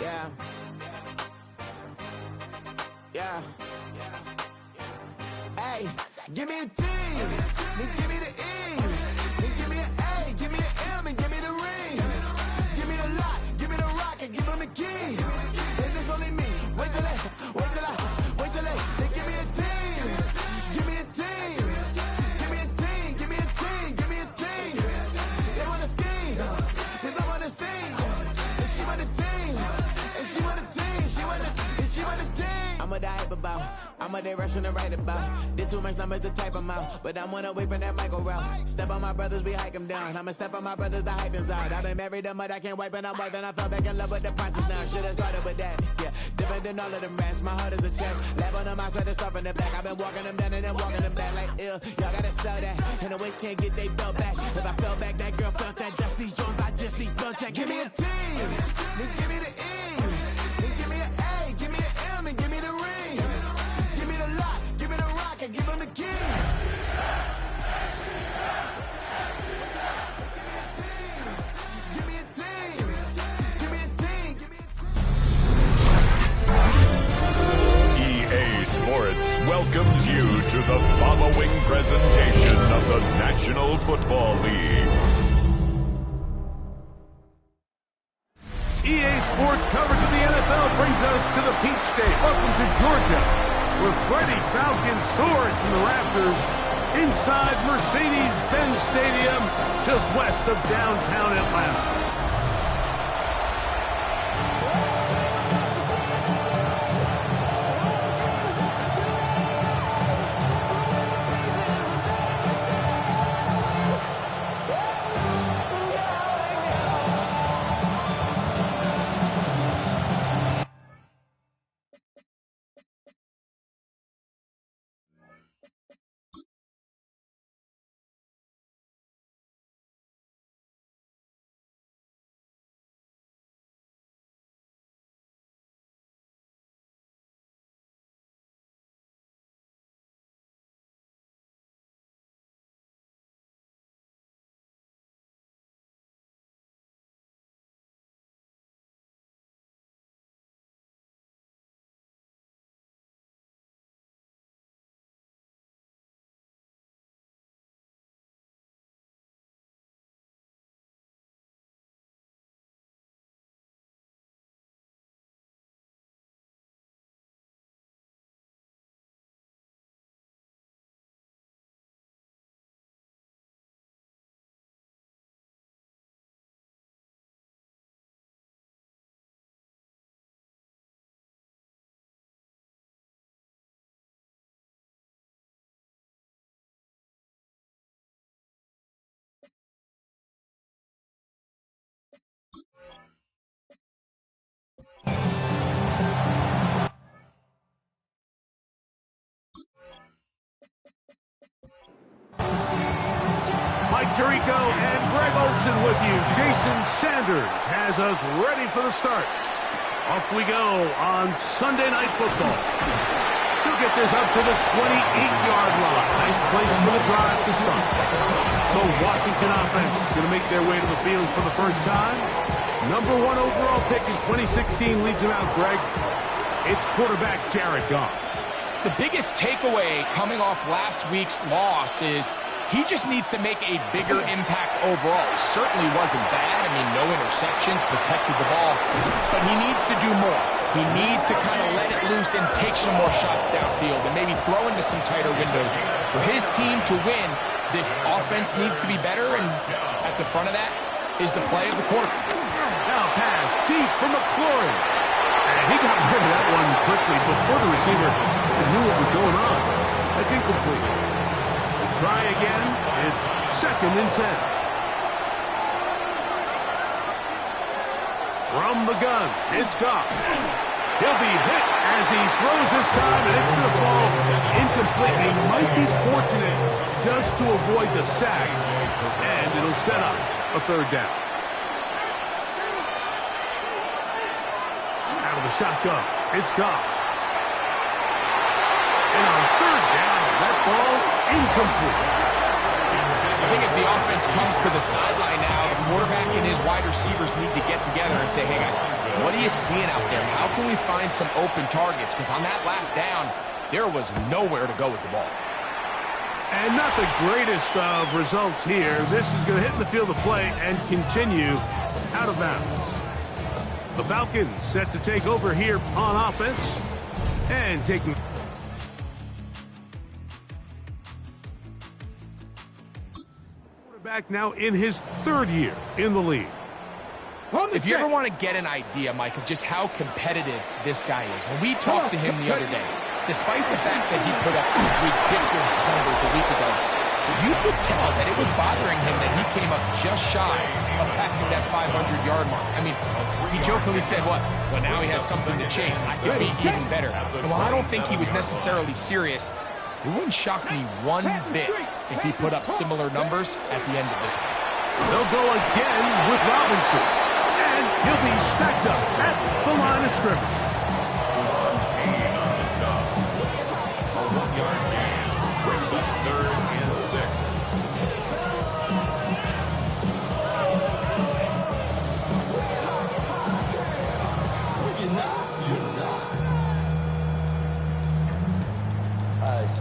Yeah. Yeah. Hey, give me a T, then give me the E, then give me an A, give me an M, and give me the ring. Give me the lock, give me the rock, and give him the key. And it's only me. Wait till they give me a team. Give me a team. Give me a team. Give me a team. Give me a team. They want to scheme, 'cause I want to sing. And she want a team. And she want a team. She want a team. I'm what I hype about. I'm what they rushing to write about. Did too much numbers to type them out. But I'm one away from that Michael route. Step on my brothers, we hike them down. I'ma step on my brothers, the hype inside. I've been married them, but I can't wipe and I'm wiping. I fell back in love with the process now. Should've started with that. Yeah, different than all of them rats. My heart is a test. Lab on them outside, the stuff in the back. I've been walking them down and then walking them back like ill. Y'all gotta sell that. And the waist can't get they belt back. If I fell back, that girl felt that. Just these Jones, I just need spell check. Give me a team. Then give me the E. Then give me an A. Give me an M and give me the ring. Give me the lock. Give me the rock and give him the key. Give me a team. Give me a team. Give me a team. EA Sports welcomes you to the following presentation of the National Football League. EA Sports coverage of the NFL brings us to the Peach State. Welcome to Georgia, where Freddie Falcon soars from the rafters inside Mercedes-Benz Stadium, just west of downtown Atlanta. Mike Tirico and Greg Olson with you. Jason Sanders has us ready for the start. Off we go on Sunday Night Football. He'll get this up to the 28-yard line. Nice place for the drive to start. The Washington offense going to make their way to the field for the first time. Number 1 overall pick in 2016 leads him out, Greg. It's quarterback Jared Goff. The biggest takeaway coming off last week's loss is he just needs to make a bigger impact overall. He certainly wasn't bad. I mean, no interceptions, protected the ball. But he needs to do more. He needs to kind of let it loose and take some more shots downfield and maybe throw into some tighter windows. For his team to win, this offense needs to be better, and at the front of that is the play of the quarterback. Now pass deep for McLaurin. And he got rid of that one quickly before the receiver knew what was going on. That's incomplete. Try again. It's 2nd and 10. From the gun, it's Goff. He'll be hit as he throws this time, and it's going to fall incomplete. He might be fortunate just to avoid the sack, and it'll set up a 3rd down. Out of the shotgun, it's Goff. And on 3rd down, that ball incomplete. I think as the offense comes to the sideline now, the quarterback and his wide receivers need to get together and say, hey, guys, what are you seeing out there? How can we find some open targets? Because on that last down, there was nowhere to go with the ball. And not the greatest of results here. This is going to hit in the field of play and continue out of bounds. The Falcons set to take over here on offense and taking... Quarterback now in his third year in the league. If you ever want to get an idea, Mike, of just how competitive this guy is, when we talked to him the other day, despite the fact that he put up ridiculous numbers a week ago, you could tell that it was bothering him that he came up just shy of passing that 500-yard mark. I mean, he jokingly said, what? Well, now he has something to chase. I could be even better. And while I don't think he was necessarily serious, it wouldn't shock me one bit if he put up similar numbers at the end of this one. They'll go again with Robinson. And he'll be stacked up at the line of scrimmage.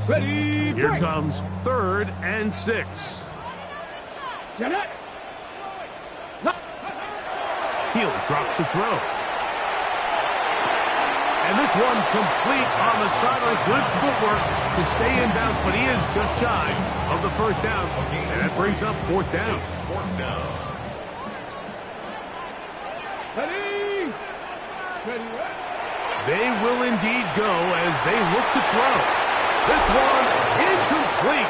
Ready, here break. Comes 3rd and 6. Get it. He'll drop to throw. And this one complete on the sideline. Good footwork to stay in bounds, but he is just shy of the first down. And that brings up 4th down. Ready. Ready. They will indeed go as they look to throw. This one incomplete.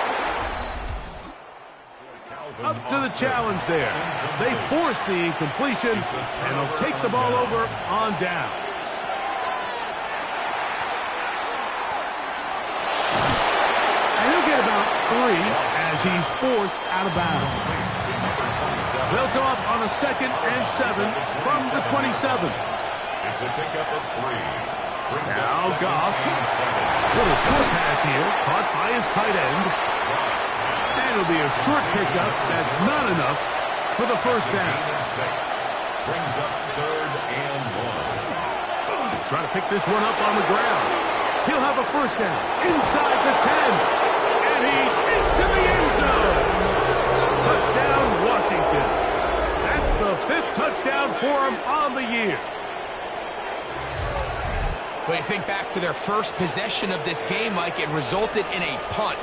Up to the challenge there. They force the incompletion, and they'll take the ball over on downs. And he'll get about 3 as he's forced out of bounds. They'll go up on a 2nd and 7 from the 27. It's a pickup of 3. Now Goff. Little short pass here, caught by his tight end. And it'll be a short pickup. That's not enough for the first down. Brings up 3rd and 1. Try to pick this one up on the ground. He'll have a first down inside the 10. And he's into the end zone. Touchdown, Washington. That's the 5th touchdown for him on the year. But you think back to their first possession of this game, Mike, it resulted in a punt.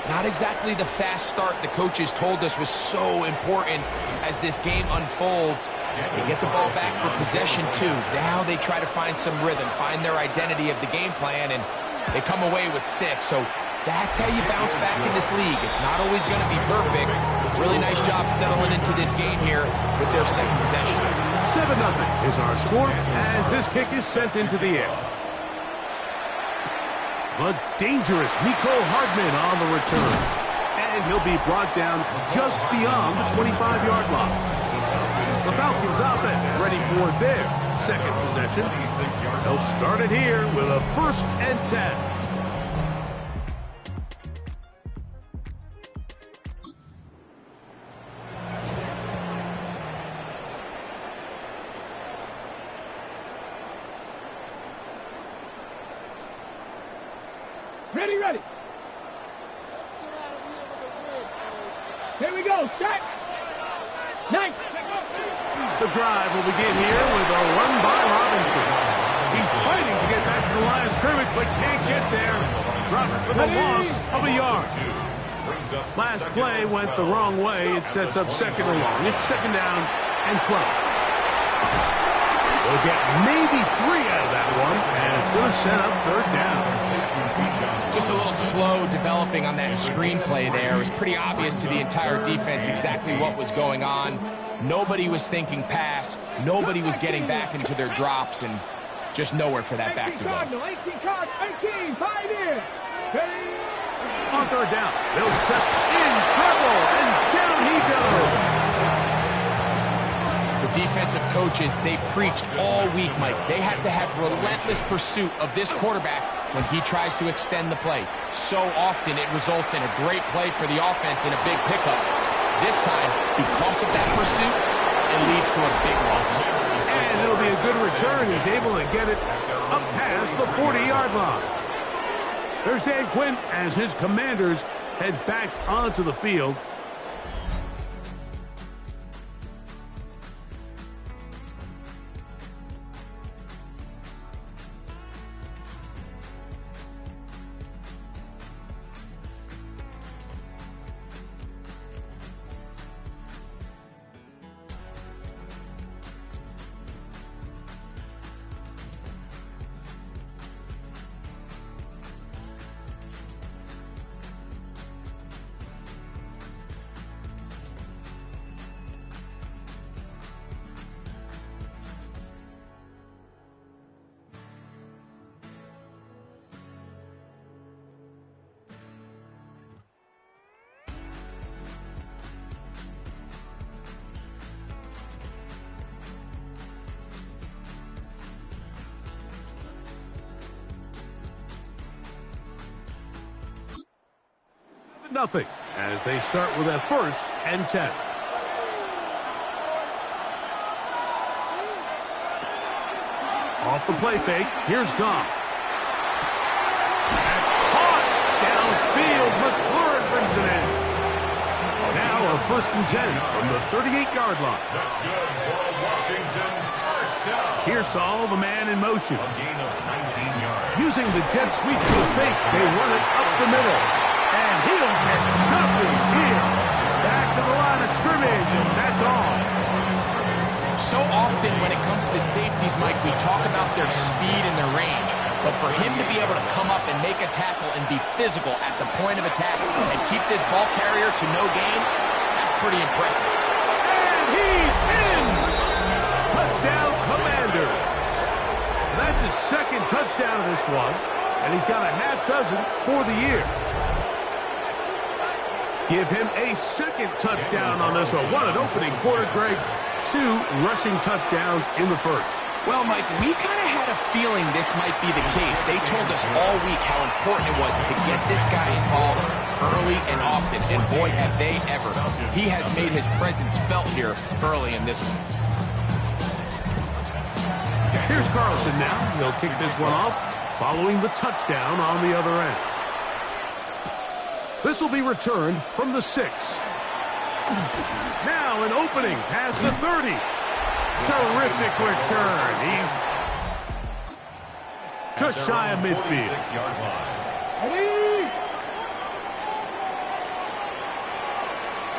Not exactly the fast start the coaches told us was so important as this game unfolds. They get the ball back for possession 2. Now they try to find some rhythm, find their identity of the game plan, and they come away with 6. So that's how you bounce back in this league. It's not always going to be perfect. Really nice job settling into this game here with their 2nd possession. 7-0 is our score as this kick is sent into the air. The dangerous Mecole Hardman on the return. And he'll be brought down just beyond the 25-yard line. The Falcons offense ready for their 2nd possession. They'll start it here with a 1st and 10. Ready, ready. Here we go. Set. Nice. The drive will begin here with a run by Robinson. He's fighting to get back to the line of scrimmage, but can't get there. Dropped for the loss of a yard. Last play went the wrong way. It sets up 2nd and long. It's 2nd down and 12. They'll get maybe 3 out of that one, and it's going to set up 3rd down. Just a little slow developing on that screenplay there. It was pretty obvious to the entire defense exactly what was going on. Nobody was thinking pass. Nobody was getting back into their drops, and just nowhere for that back to go. 18, 5 in. On 3rd down, they'll set in trouble, and down he goes. The defensive coaches, they preached all week, Mike. They have to have relentless pursuit of this quarterback when he tries to extend the play. So often it results in a great play for the offense and a big pickup. This time, because of that pursuit, it leads to a big loss. And it'll be a good return. He's able to get it up past the 40-yard line. There's Dan Quinn as his Commanders head back onto the field. Nothing as they start with a 1st and 10. Off the play fake, here's Goff. That's caught downfield. McLaurin brings it in. Now a 1st and 10 from the 38-yard line. That's good for a Washington first down. Here's Saul, the man in motion. A gain of 19 yards. Using the jet sweep to the fake, they run it up the middle. And he'll get nothing here. Back to the line of scrimmage, and that's all. So often when it comes to safeties, Mike, we talk about their speed and their range. But for him to be able to come up and make a tackle and be physical at the point of attack and keep this ball carrier to no gain, that's pretty impressive. And he's in! Touchdown, Commanders. That's his 2nd touchdown of this one, and he's got a half dozen for the year. Give him a 2nd touchdown on this one. What an opening quarter, Greg. 2 rushing touchdowns in the 1st. Well, Mike, we kind of had a feeling this might be the case. They told us all week how important it was to get this guy involved early and often. And boy, have they ever. He has made his presence felt here early in this one. Here's Carlson now. He'll kick this one off following the touchdown on the other end. This will be returned from the 6. Now an opening past the 30. Terrific return. He's just shy of midfield. 46-yard line. Ready?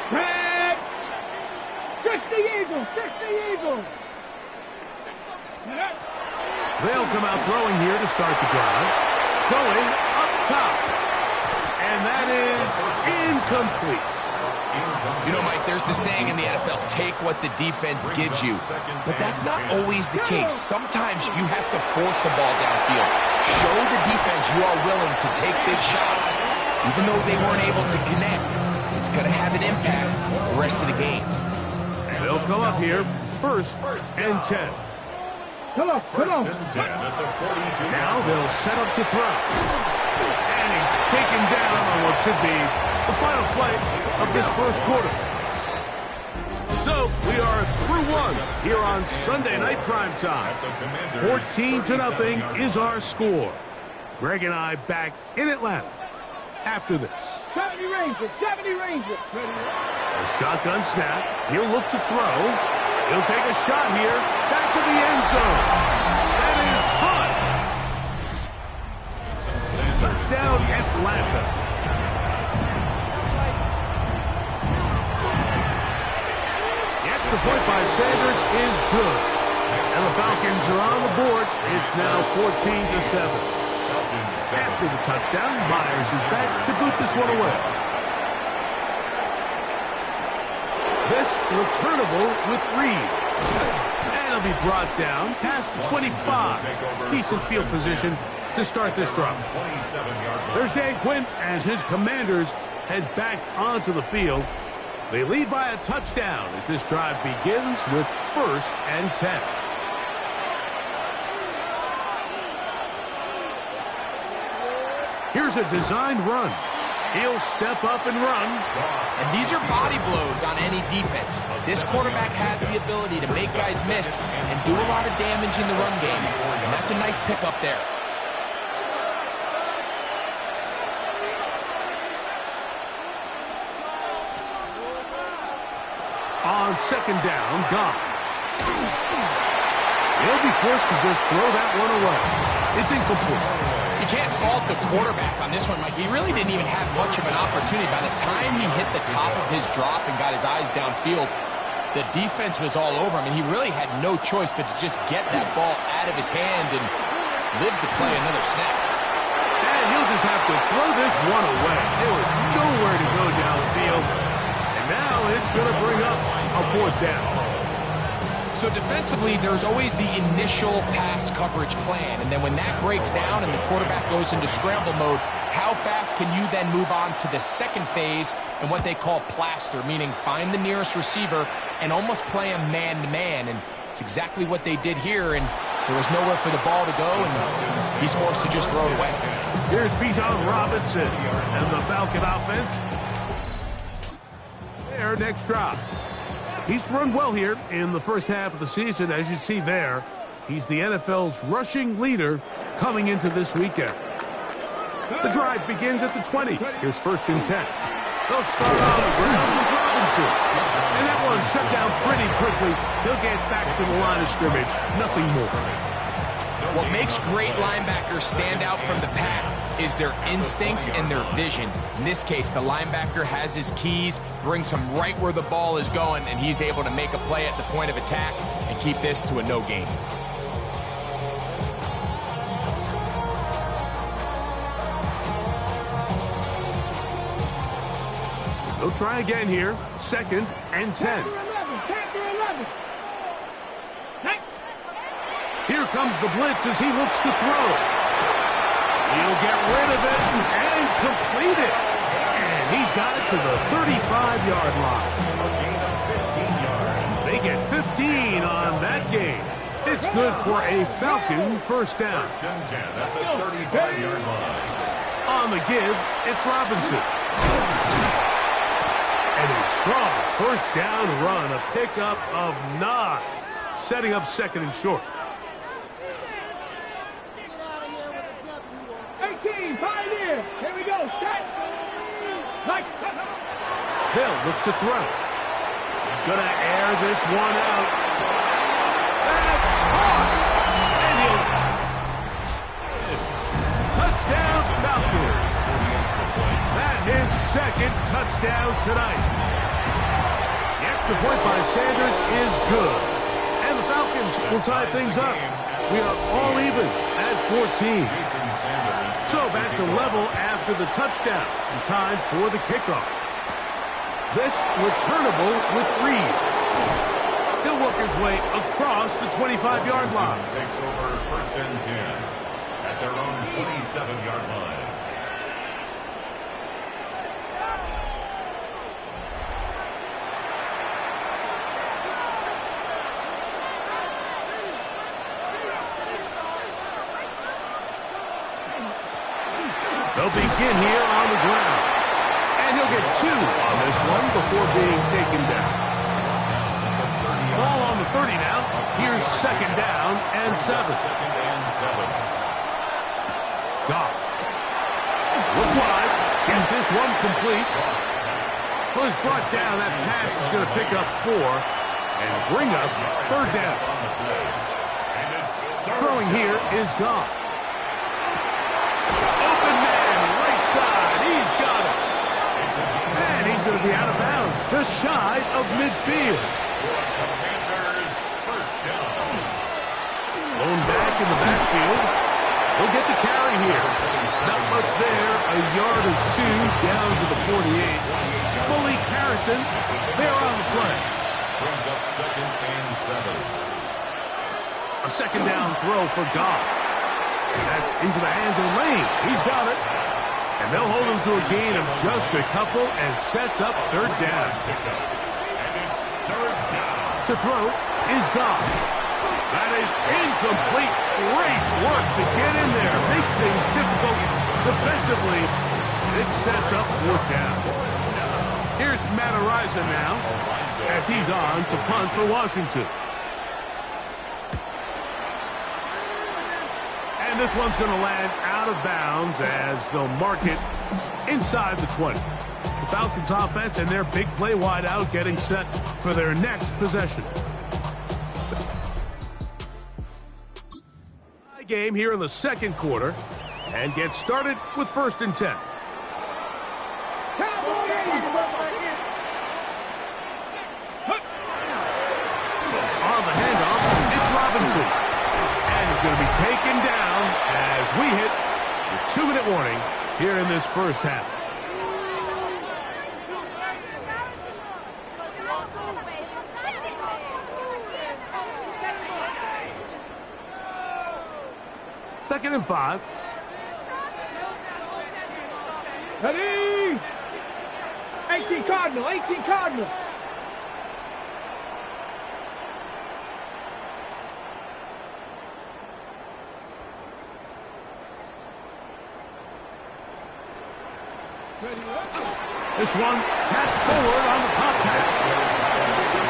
Pass! Fix the eagle! Fix the eagle! They'll come out throwing here to start the drive. Going up top. And that is incomplete. You know, Mike, there's the saying in the NFL, take what the defense gives you. But that's not always the case. Sometimes you have to force a ball downfield. Show the defense you are willing to take big shots. Even though they weren't able to connect, it's going to have an impact the rest of the game. They'll come up here, 1st and 10. Come on, come on. Now they'll set up to throw. And he's taken down on what should be the final play of this 1st quarter. So we are through 1 here on Sunday Night Prime Time. 14-0 is our score. Greg and I back in Atlanta after this. 70 Rangers, 70 Rangers. A shotgun snap. He'll look to throw. He'll take a shot here. Back to the end zone. That is caught. Touchdown, Atlanta. The extra point by Sanders is good. And the Falcons are on the board. It's now 14-7. After the touchdown, Myers is back to boot this one away. This returnable with Reed. And it'll be brought down past the 25. Decent field position to start this drive. There's Dan Quinn as his Commanders head back onto the field. They lead by a touchdown as this drive begins with 1st and 10. Here's a designed run. He'll step up and run. And these are body blows on any defense. This quarterback has the ability to make guys miss and do a lot of damage in the run game. And that's a nice pickup there. On second down, Goff. He'll be forced to just throw that one away. It's incomplete. You can't fault the quarterback on this one, Mike. He really didn't even have much of an opportunity. By the time he hit the top of his drop and got his eyes downfield, the defense was all over him, and he really had no choice but to just get that ball out of his hand and live to play another snap. And he'll just have to throw this one away. There was nowhere to go downfield. And now it's going to bring up a fourth down. So defensively, there's always the initial pass coverage plan. And then when that breaks down and the quarterback goes into scramble mode, how fast can you then move on to the second phase and what they call plaster, meaning find the nearest receiver and almost play him man-to-man. And it's exactly what they did here, and there was nowhere for the ball to go, and he's forced to just throw it away. Here's Bijan Robinson and the Falcon offense. Their next drive. He's run well here in the first half of the season, as you see there. He's the NFL's rushing leader coming into this weekend. The drive begins at the 20. Here's 1st and 10. They'll start on the ground with Robinson. And that one shut down pretty quickly. He'll get back to the line of scrimmage. Nothing more. What makes great linebackers stand out from the pack is their instincts and their vision. In this case, the linebacker has his keys, brings him right where the ball is going, and he's able to make a play at the point of attack and keep this to a no gain. They'll try again here. 2nd and 10. Here comes the blitz as he looks to throw. He'll get rid of it and complete it. And he's got it to the 35-yard line. They get 15 on that game. It's good for a Falcon first down. 1st and 10 at the 35-yard line. On the give, it's Robinson. And a strong first down run, a pickup of 9, setting up 2nd and short. 18, pioneer. Here we go. Set. Nice. They'll look to throw. He's going to air this one out. That's hard. And he'll... Touchdown, Falcons. That his 2nd touchdown tonight. The extra point by Sanders is good. And the Falcons will tie things up. We are all even at 14. So back to level after the touchdown. And time for the kickoff. This returnable with Reed. He'll work his way across the 25-yard line. Takes over 1st and 10 at their own 27-yard line. They'll begin here on the ground. And he'll get 2 on this one before being taken down. Ball on the 30 now. Here's 2nd down and 7. 2nd and 7. Goff. Look wide. Get this one complete. Well, he's brought down. That pass is going to pick up 4 and bring up 3rd down. Throwing here is Goff. Open man, right side. He's got it. And he's going to be out of bounds, just shy of midfield. Commanders, 1st down. Lone back in the backfield. He'll get the carry here. Not much there. A yard or 2 down to the 48. Malik Harrison, they're on the play. Brings up 2nd and 7. A 2nd down throw for Goff. That's into the hands of Lane. He's got it. And they'll hold him to a gain of just a couple and sets up 3rd down. And it's 3rd down. To throw is Goff. That is incomplete. Great work to get in there. Makes things difficult defensively. It sets up 4th down. Here's Matt Araiza now as he's on to punt for Washington. And this one's going to land out of bounds as they'll mark it inside the 20. The Falcons offense and their big play wideout getting set for their next possession. Game here in the 2nd quarter and get started with 1st and 10. On the handoff, it's Robinson. And he's going to be taken down as we hit the 2-minute warning here in this 1st half. Second and 5. Ready? 18 Cardinal, 18 Cardinal. This one tapped forward on the pop pass.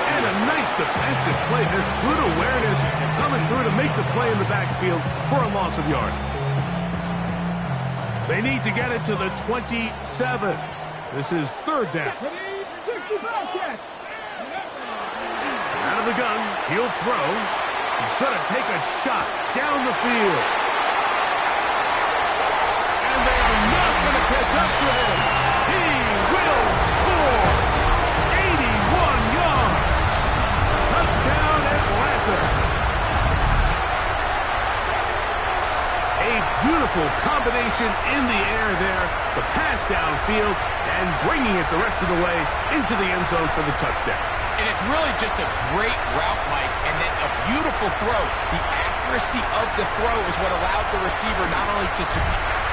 And a nice defensive play. There's good awareness coming through to make the play in the backfield for a loss of yards. They need to get it to the 27. This is 3rd down. Out of the gun, he'll throw. He's going to take a shot down the field. And they are not going to catch up to him. He will score. 81 yards. Touchdown, Atlanta. A beautiful combination in the air there. The pass downfield and bringing it the rest of the way into the end zone for the touchdown. And it's really just a great route, Mike, and then a beautiful throw. The accuracy of the throw is what allowed the receiver not only to secure.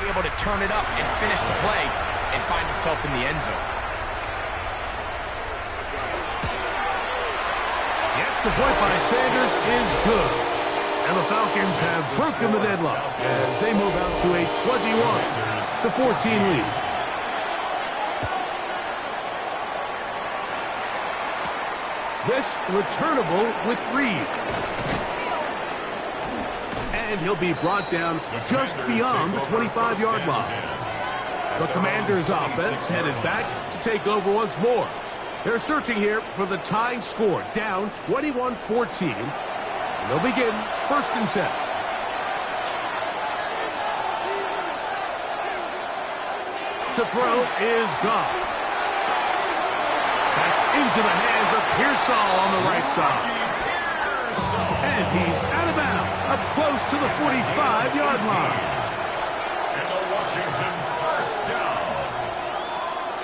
Able to turn it up and finish the play and find himself in the end zone. The extra point by Sanders is good. And the Falcons have broken the deadlock as they move out to a 21-14 lead. This returnable with Reed. And he'll be brought down just beyond the 25-yard line. The Commanders' offense headed back to take over once more. They're searching here for the tying score, down 21-14. And they'll begin 1st and 10. To throw is Goff. That's into the hands of Pearsall on the right side. And he's out of bounds, up close to the 45-yard line. And the Washington 1st down.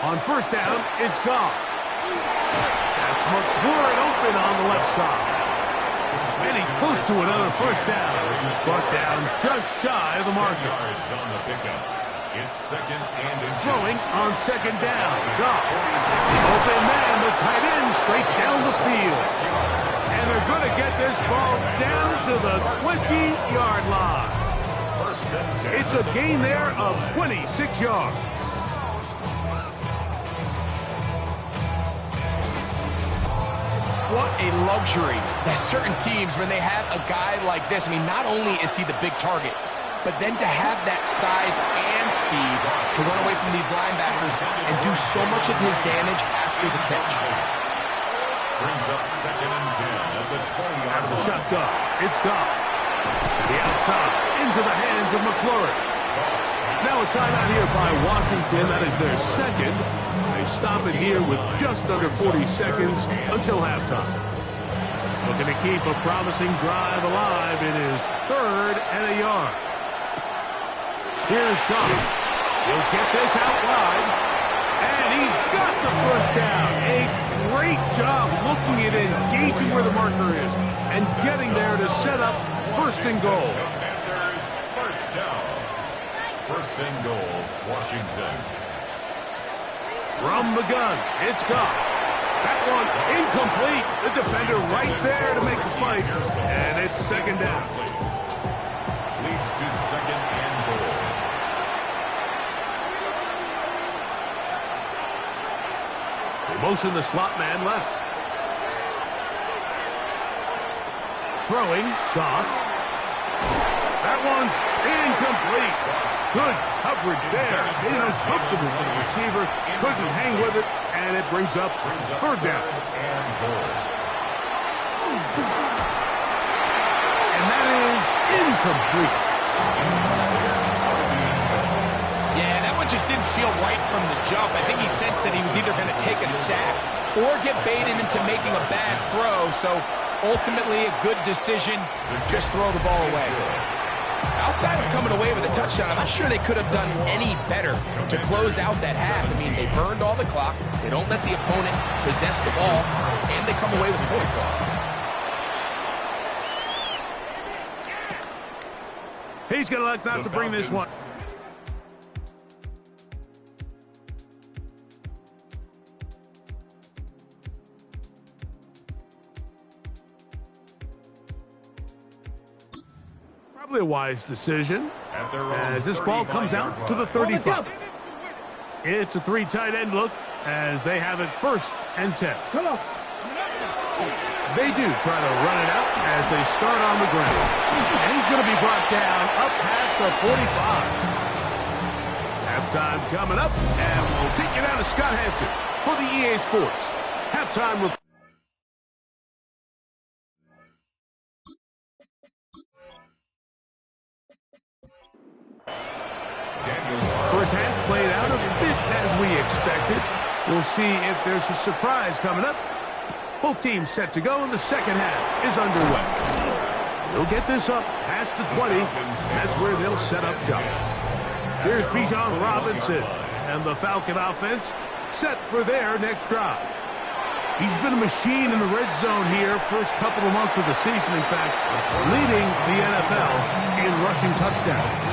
On 1st down, it's Goff. That's McLaurin open on the left side. And he's close to another 1st down as he's brought down just shy of the marker. Yards on the pickup. It's 2nd and inches. Throwing on 2nd down. Goff. Open man, the tight end, straight down the field. And they're going to get this ball down to the 20-yard line. It's a gain there of 26 yards. What a luxury that certain teams, when they have a guy like this, I mean, not only is he the big target, but then to have that size and speed to run away from these linebackers and do so much of his damage after the catch. Brings up 2nd and 10 at the 20-yard Out of the shotgun, it's Goff. The outside, into the hands of McLaurin. Now a timeout here by Washington. That is their 2nd. They stop it here with just under 40 seconds until halftime. Looking to keep a promising drive alive. It is 3rd and a yard. Here's Goff. He'll get this out wide. And he's got the 1st down. A great job looking at engaging where the marker is and getting there to set up First and goal. Commanders, first down. First and goal, Washington. From the gun, it's Goff. That one incomplete. The defender right there to make the fight. And it's second down. Leads to second and goal. They motion the slot man left. Throwing, Goff. That one's incomplete. Good coverage there. Made it uncomfortable for the receiver. Couldn't hang with it, and it brings up third down. And goal. And that is incomplete. Yeah, that one just didn't feel right from the jump. I think he sensed that he was either going to take a sack or get baited into making a bad throw. So ultimately a good decision. Just throw the ball away. Outside of coming away with a touchdown, I'm not sure they could have done any better to close out that half. I mean, they burned all the clock. They don't let the opponent possess the ball, and they come away with points. He's going to elect not to bring this one. Probably a wise decision as this ball comes out to the 35. It's a three tight end look as they have it first and 10. Come on. They do try to run it out as they start on the ground. And he's going to be brought down up past the 45. Halftime coming up, and we'll take you down to Scott Hanson for the EA Sports Halftime Report. First half played out a bit as we expected. We'll see if there's a surprise coming up. Both teams set to go, and the second half is underway. They'll get this up past the 20. That's where they'll set up shop. Here's Bijan Robinson, and the Falcon offense set for their next drive. He's been a machine in the red zone here first couple of months of the season, in fact, leading the NFL in rushing touchdowns.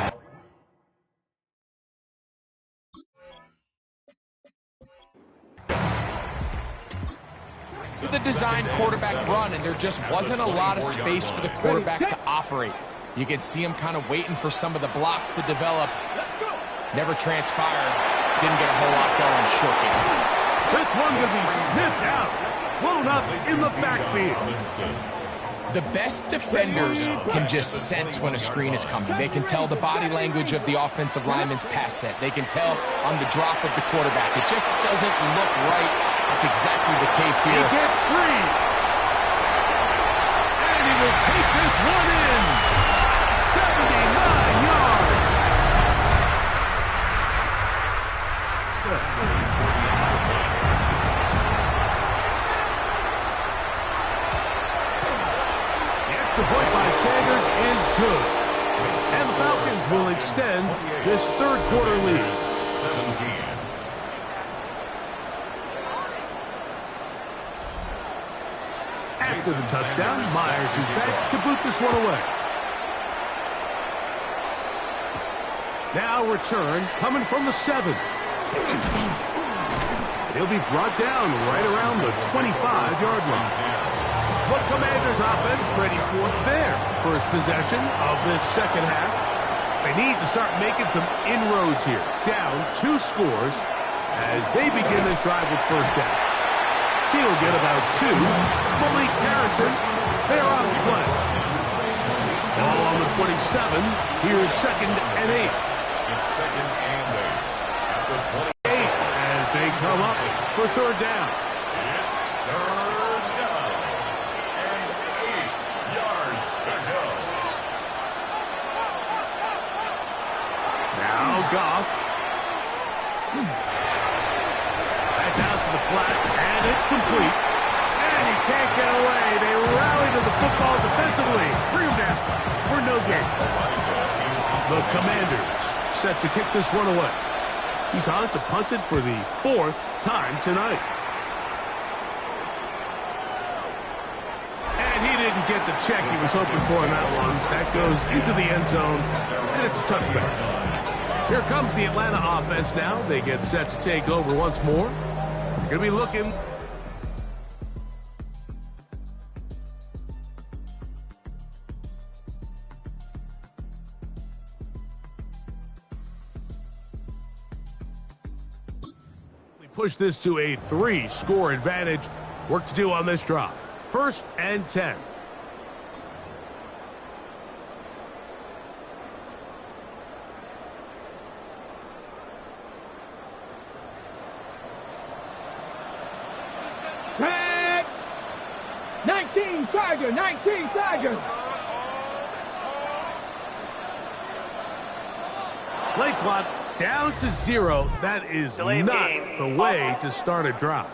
So the designed quarterback run, and there just wasn't a lot of space for the quarterback to operate. You can see him kind of waiting for some of the blocks to develop. Never transpired. Didn't get a whole lot going short game. This one will be sniffed out. Blown up in the backfield. The best defenders can just sense when a screen is coming. They can tell the body language of the offensive lineman's pass set. They can tell on the drop of the quarterback. It just doesn't look right. That's exactly the case here. He gets free. And he will take this one in. 79 yards. The extra point by Sanders is good. And the Falcons will extend this third quarter lead. 17. After the touchdown, Myers is back to boot this one away. Now return coming from the 7. He'll be brought down right around the 25-yard line. The Commanders offense ready for their first possession of this second half. They need to start making some inroads here. Down 2 scores as they begin this drive with first down. He'll get about 2. Malik Harrison, they're on the play. Ball on the 27. Here's second and 8. It's second and 8. At the 8 as they come up for third down. It's third down. And 8 yards to go. Now Goff. That's out to the flat, and it's complete. And he can't get away. They rally to the football defensively. Bring him down for no gain. The Commanders set to kick this one away. He's on to punt it for the 4th time tonight. And he didn't get the check he was hoping for in that one. That goes into the end zone, and it's a touchback. Here comes the Atlanta offense now. They get set to take over once more. They're going to be looking. We push this to a 3-score advantage. Work to do on this drive. 1st and 10. Tag! 19 Charger, 19 Charger. Play clock down to 0. That is not the way to start a drive.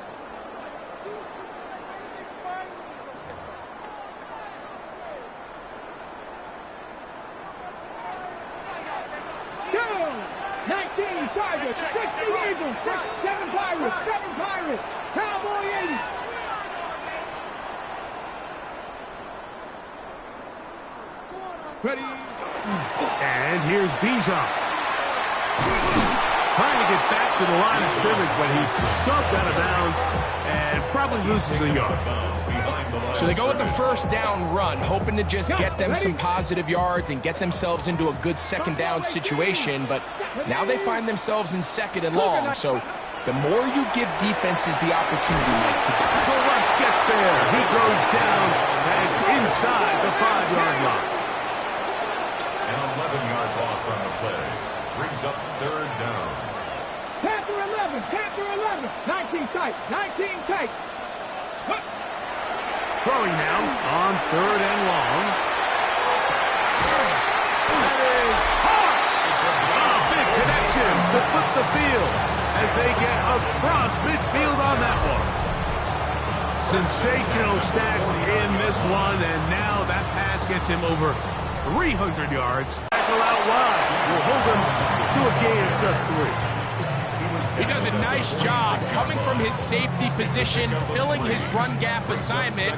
Chargers, 60 Eagles, 7 Pirates, 7 Pirates, Cowboy 80. Ready. And here's Bijan. Trying to get back to the line of scrimmage, but he's shoved out of bounds and probably loses a yard. So they go with the 1st down run, hoping to just get them some positive yards and get themselves into a good 2nd down situation, but now they find themselves in 2nd and long, so the more you give defenses the opportunity, Mike, to get the rush gets there. He goes down and inside the 5-yard line. An 11-yard loss on the play brings up 3rd down. Panther 11, Panther 11, 19 tight, 19 tight. Throwing now on 3rd and long. That is hard. A big connection to flip the field as they get across midfield on that one. Sensational stats in this one, and now that pass gets him over 300 yards. Tackle out wide will hold him to a gain of just 3. He does a nice job coming from his safety position, filling his run gap assignment.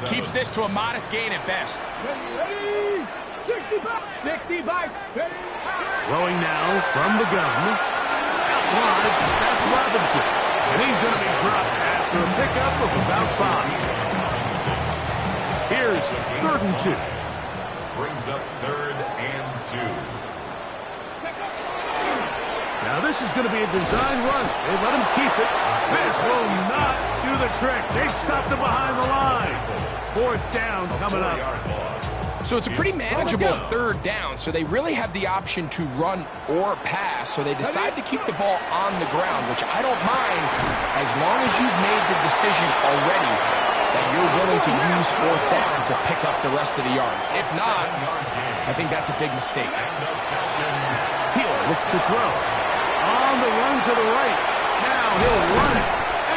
Keeps this to a modest gain at best. Ready, 65. Throwing now from the gun. Out wide, that's Robinson. And he's going to be dropped after a pickup of about 5. Here's 3rd and 2. Brings up 3rd and 2. Now this is going to be a design run. They let him keep it. This will not do the trick. They stopped him behind the line. 4th down coming up. So it's a pretty manageable 3rd down, so they really have the option to run or pass, so they decide to keep the ball on the ground, which I don't mind as long as you've made the decision already that you're willing to use 4th down to pick up the rest of the yards. If not, I think that's a big mistake. He'll look to throw. On the run to the right. Now he'll run it.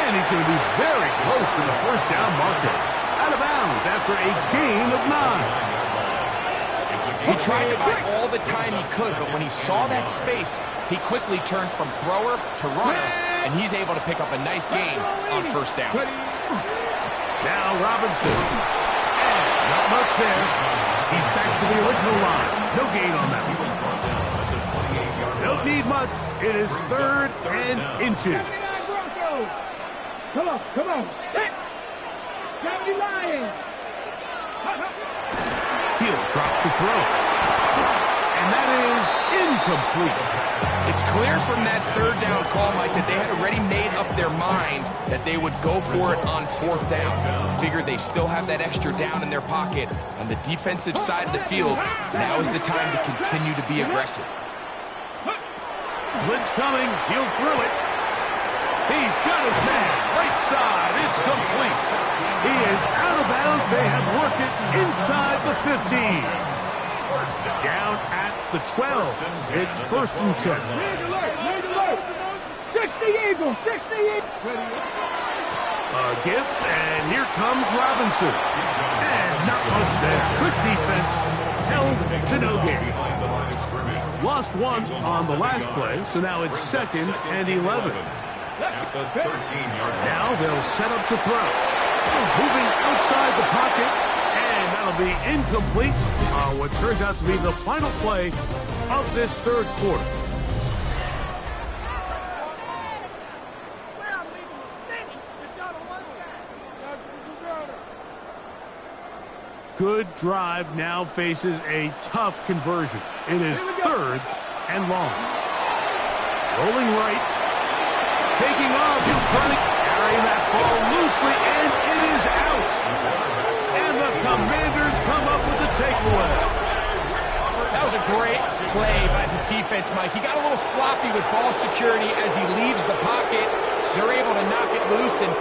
And he's going to be very close to the 1st down marker. Out of bounds after a gain of 9. He tried to buy all the time he could, but when he saw that space, he quickly turned from thrower to runner, and he's able to pick up a nice gain on 1st down. Now Robinson. And not much there. He's back to the original line. No gain on that one. Don't need much. It is 3rd and inches. Come on. Got me lying. He'll drop the throw. And that is incomplete. It's clear from that 3rd down call, Mike, that they had already made up their mind that they would go for it on 4th down. Figured they still have that extra down in their pocket. On the defensive side of the field, now is the time to continue to be aggressive. Blitz coming. He'll throw it. He's got his man. Right side. It's complete. He is out of bounds. They have worked it inside the 15. Down at the 12. It's 1st and 10. Red alert. 60 Eagles, 60 Eagles. A gift, and here comes Robinson. And not much there. Good defense. Held to no gain. Lost 1 on the last play, so now it's 2nd and 11. Now they'll set up to throw. Moving outside the pocket, and will be incomplete on what turns out to be the final play of this third quarter. Good drive now faces a tough conversion. It is third and long. Rolling right. Taking off. Trying to carry that ball loosely, and it is out. And the Commanders come up with the takeaway. That was a great play by the defense, Mike. He got a little sloppy with ball security as he leaves the pocket. They're able to knock it loose and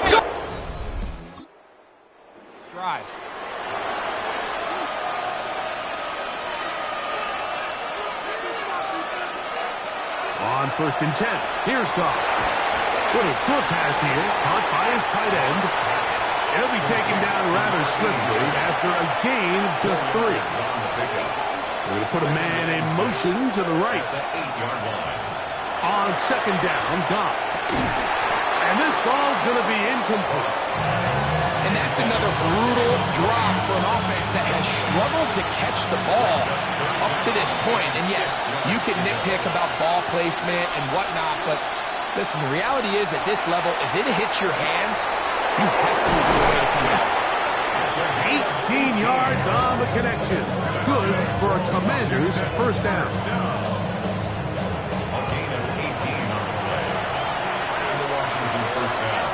drive. On 1st and 10, here's Goff. Little short pass here, caught by his tight end. He'll be taken down rather swiftly after a gain of just 3. We're going to put a man in motion to the right. On 2nd down, Goff. And this ball's going to be incomplete. And that's another brutal drop for an offense that has struggled to catch the ball up to this point. And yes, you can nitpick about ball placement and whatnot, but listen, the reality is at this level, if it hits your hands, you have to move away to come out. 18 yards on the connection. Good for a Commanders first down. A gain of 18 on the play. And the Washington first down.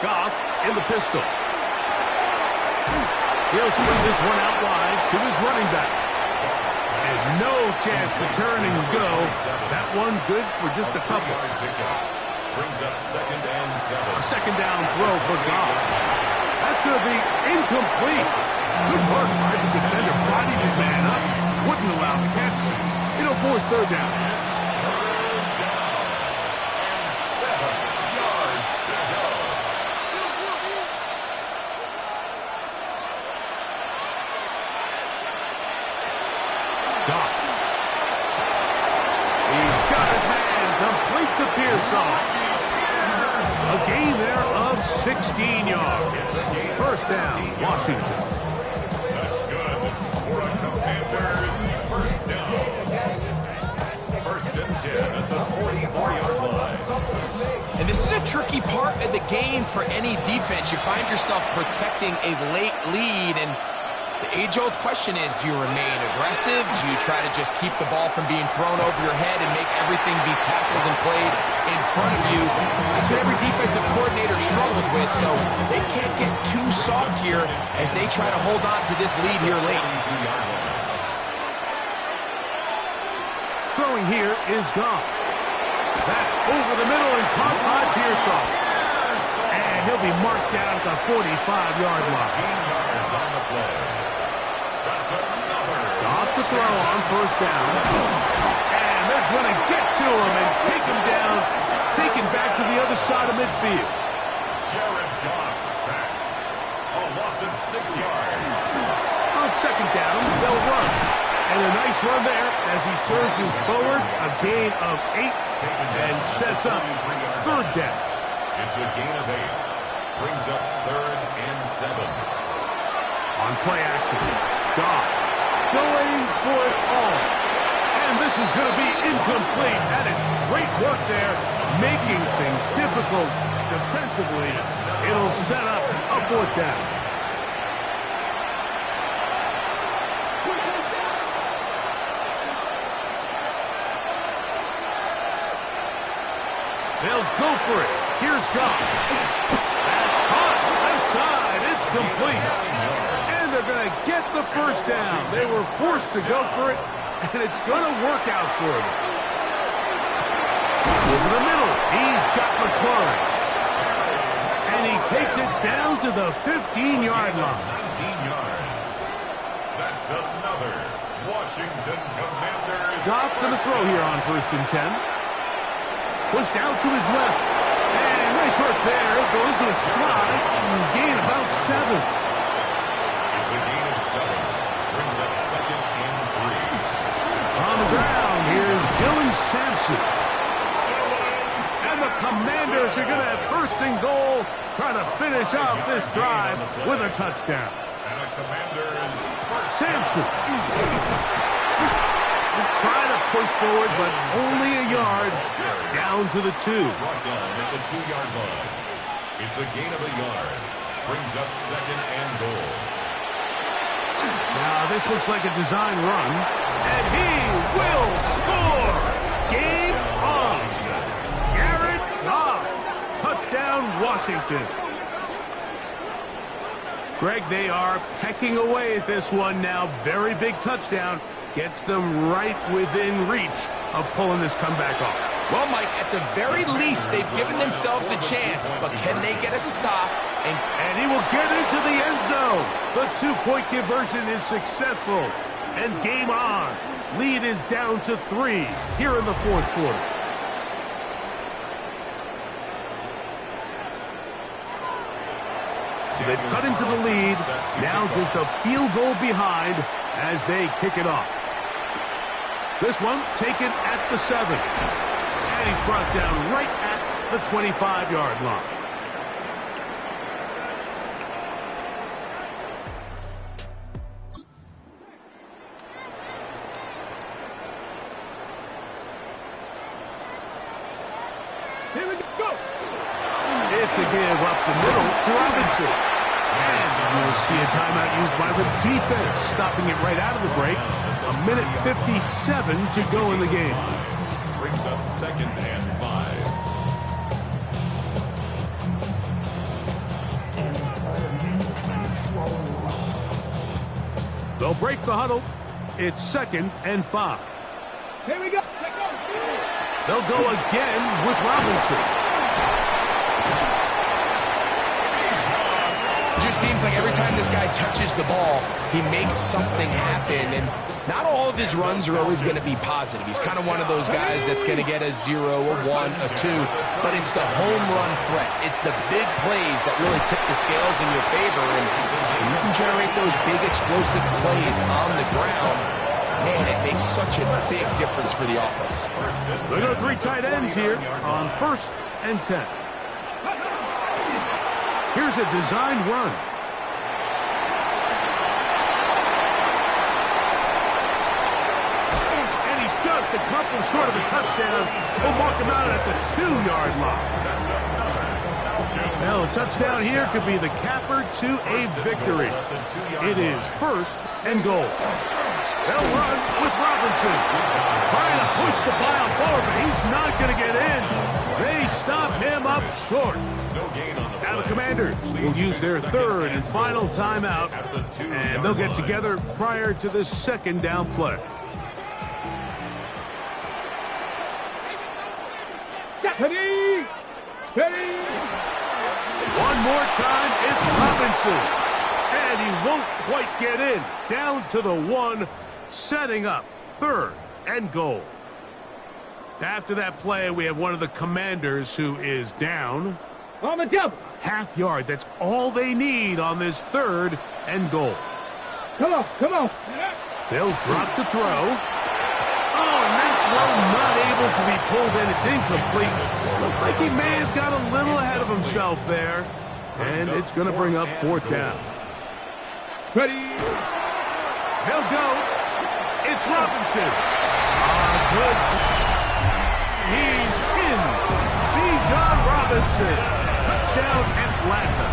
Goff in the pistol. He'll swing this one out wide to his running back. And no chance to turn and go. That one good for just a couple. Brings up 2nd and 7. A 2nd down throw for Goff. That's going to be incomplete. Good work by the defender. Bodied his man up. Wouldn't allow the catch. It'll force 3rd down. Goff. He's got his man complete to Pearson. A gain there of 16 yards. First down, Washington. That's good for a Commanders first down. 1st and 10 at the 44-yard line. And this is a tricky part of the game for any defense. You find yourself protecting a late lead, and the age-old question is, do you remain aggressive? Do you try to just keep the ball from being thrown over your head and make everything be tackled and played in front of you? That's what every defensive coordinator struggles with, so they can't get too soft here as they try to hold on to this lead here late. Throwing here is Goff. That's over the middle and caught by Pearson. And he'll be marked down at the 45-yard line. 18 yards on the play. That's another. Goff to throw on 1st down. And they're going to get to him and take him down, take him back to the other side of midfield. Jared Goff sacked. A loss of 6 yards. On 2nd down, they'll run. And a nice run there as he surges forward, a gain of 8, and sets up 3rd down. It's a gain of 8. Brings up 3rd and 7. On play action, Goff going for it all. And this is going to be incomplete. That is great work there, making things difficult defensively. It'll set up a 4th down. They'll go for it. Here's Goff. That's caught. Left side. It's complete. And they're going to get the first down. They were forced to go for it, and it's going to work out for them. Over the middle. He's got McLaurin. And he takes it down to the 15-yard line. 19 yards. That's another Washington Commanders. Goff to the throw here on 1st and 10. Pushed out to his left. And nice work there. Going to a slide. Gain about 7. It's a gain of 7. Brings up 2nd and 3. On the ground, here's Dylan Sampson. And the Commanders are going to have 1st and goal trying to finish off this drive with a touchdown. And a Commanders first Sampson. Trying to push forward, but only a yard. Down to the 2. Brought down at the 2-yard line. It's a gain of a yard. Brings up 2nd and goal. Now this looks like a design run, and he will score. Game on. Jared Goff. Touchdown, Washington. Greg, they are pecking away at this one now. Very big touchdown. Gets them right within reach of pulling this comeback off. Well, Mike, at the very least, they've given themselves a chance, but can they get a stop? And he will get into the end zone. The 2-point conversion is successful. And game on. Lead is down to 3 here in the 4th quarter. So they've cut into the lead. Now just a field goal behind as they kick it off. This one taken at the 7. And he's brought down right at the 25-yard line. Here we go. It's a give up the middle to Robinson. And you'll see a timeout used by the defense, stopping it right out of the break. A minute 57 to go in the game. Brings up 2nd and 5. They'll break the huddle. It's 2nd and 5. Here we go. They'll go again with Robinson. It just seems like every time this guy touches the ball, he makes something happen. And not all of his runs are always going to be positive. He's kind of one of those guys that's going to get a 0, a 1, a 2. But it's the home run threat. It's the big plays that really tip the scales in your favor. And you can generate those big explosive plays on the ground. Man, it makes such a big difference for the offense. They go 3 tight ends here on 1st and 10. Here's a designed run. And he's just a couple short of a touchdown. We'll mark him out at the 2-yard line. Now, a touchdown here could be the capper to a victory. It is 1st and goal. They'll run with Robinson. Trying to push the ball forward, but he's not going to get in. They stop him up short. Now the Commanders will use their 3rd and final timeout, and they'll get together prior to the 2nd down play. Ready. Ready. One more time, it's Robinson. And he won't quite get in. Down to the 1, setting up 3rd and goal. After that play, we have one of the Commanders who is down. On the double. Half yard, that's all they need on this 3rd and goal. Come on, come on. They'll drop to throw. Oh, and that throw not able to be pulled in. It's incomplete. Looked like he may have got a little ahead of himself there. And it's going to bring up 4th down. Ready. They'll go. It's Robinson. Good. He's in. Bijan Robinson. Touchdown, Atlanta.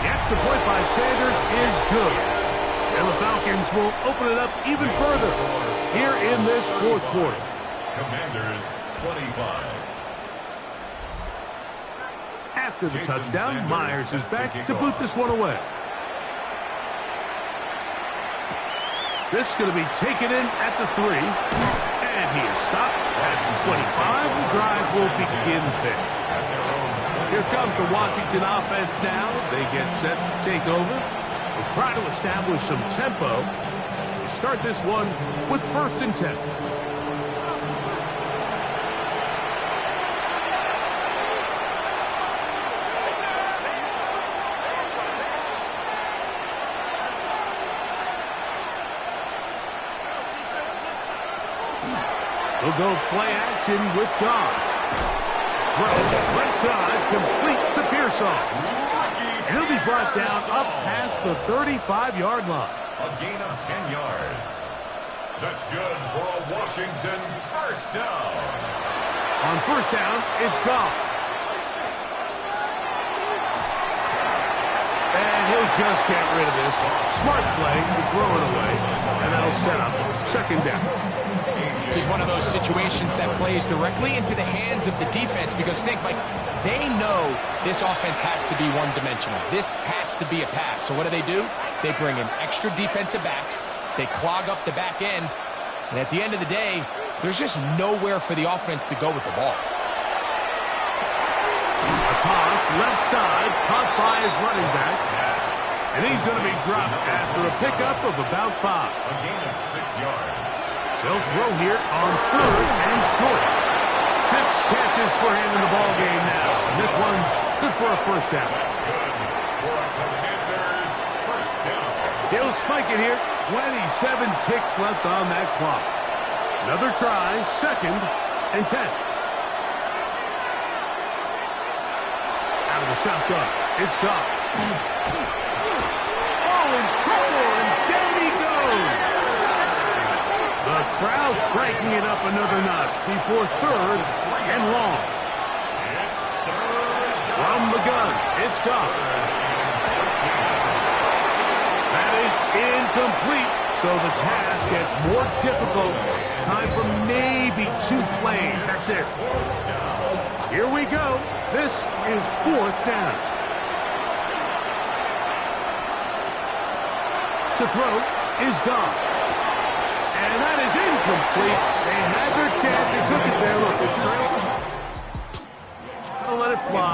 The extra point by Sanders is good. And the Falcons will open it up even further here in this 4th quarter. Commanders 25. After the touchdown, Myers is back to boot this one away. This is going to be taken in at the 3. And he is stopped at the 25. The drive will begin there. Here comes the Washington offense now. They get set to take over. We'll try to establish some tempo as we start this one with 1st and 10. We'll go play action with Goff. throw, left side, complete to Pearsall. And he'll be brought down up past the 35-yard line. A gain of 10 yards. That's good for a Washington first down. On first down, it's Goff. And he'll just get rid of this. Smart play to throw it away. And that'll set up second down. This is one of those situations that plays directly into the hands of the defense because think, like, they know this offense has to be one-dimensional. This has to be a pass. So what do? They bring in extra defensive backs. They clog up the back end. And at the end of the day, there's just nowhere for the offense to go with the ball. A toss, left side, caught by his running back. And he's going to be dropped after a pickup of about 5. A gain of 6 yards. They'll throw here on third and short. 6 catches for him in the ball game now. And this one's good for a first down. That's good for a Commanders first down. He'll spike it here. 27 ticks left on that clock. Another try, second and 10. Out of the shotgun, it's Goff. Oh, in trouble, and down he goes. The crowd cranking it up another notch before third and long. It's third From the gun, it's Goff. That is incomplete, so the task gets more difficult. Time for maybe 2 plays. That's it. Here we go. This is fourth down. To throw is Goff. And that is incomplete. They had their chance. They took it there. Look, the trail. Don't let it fly.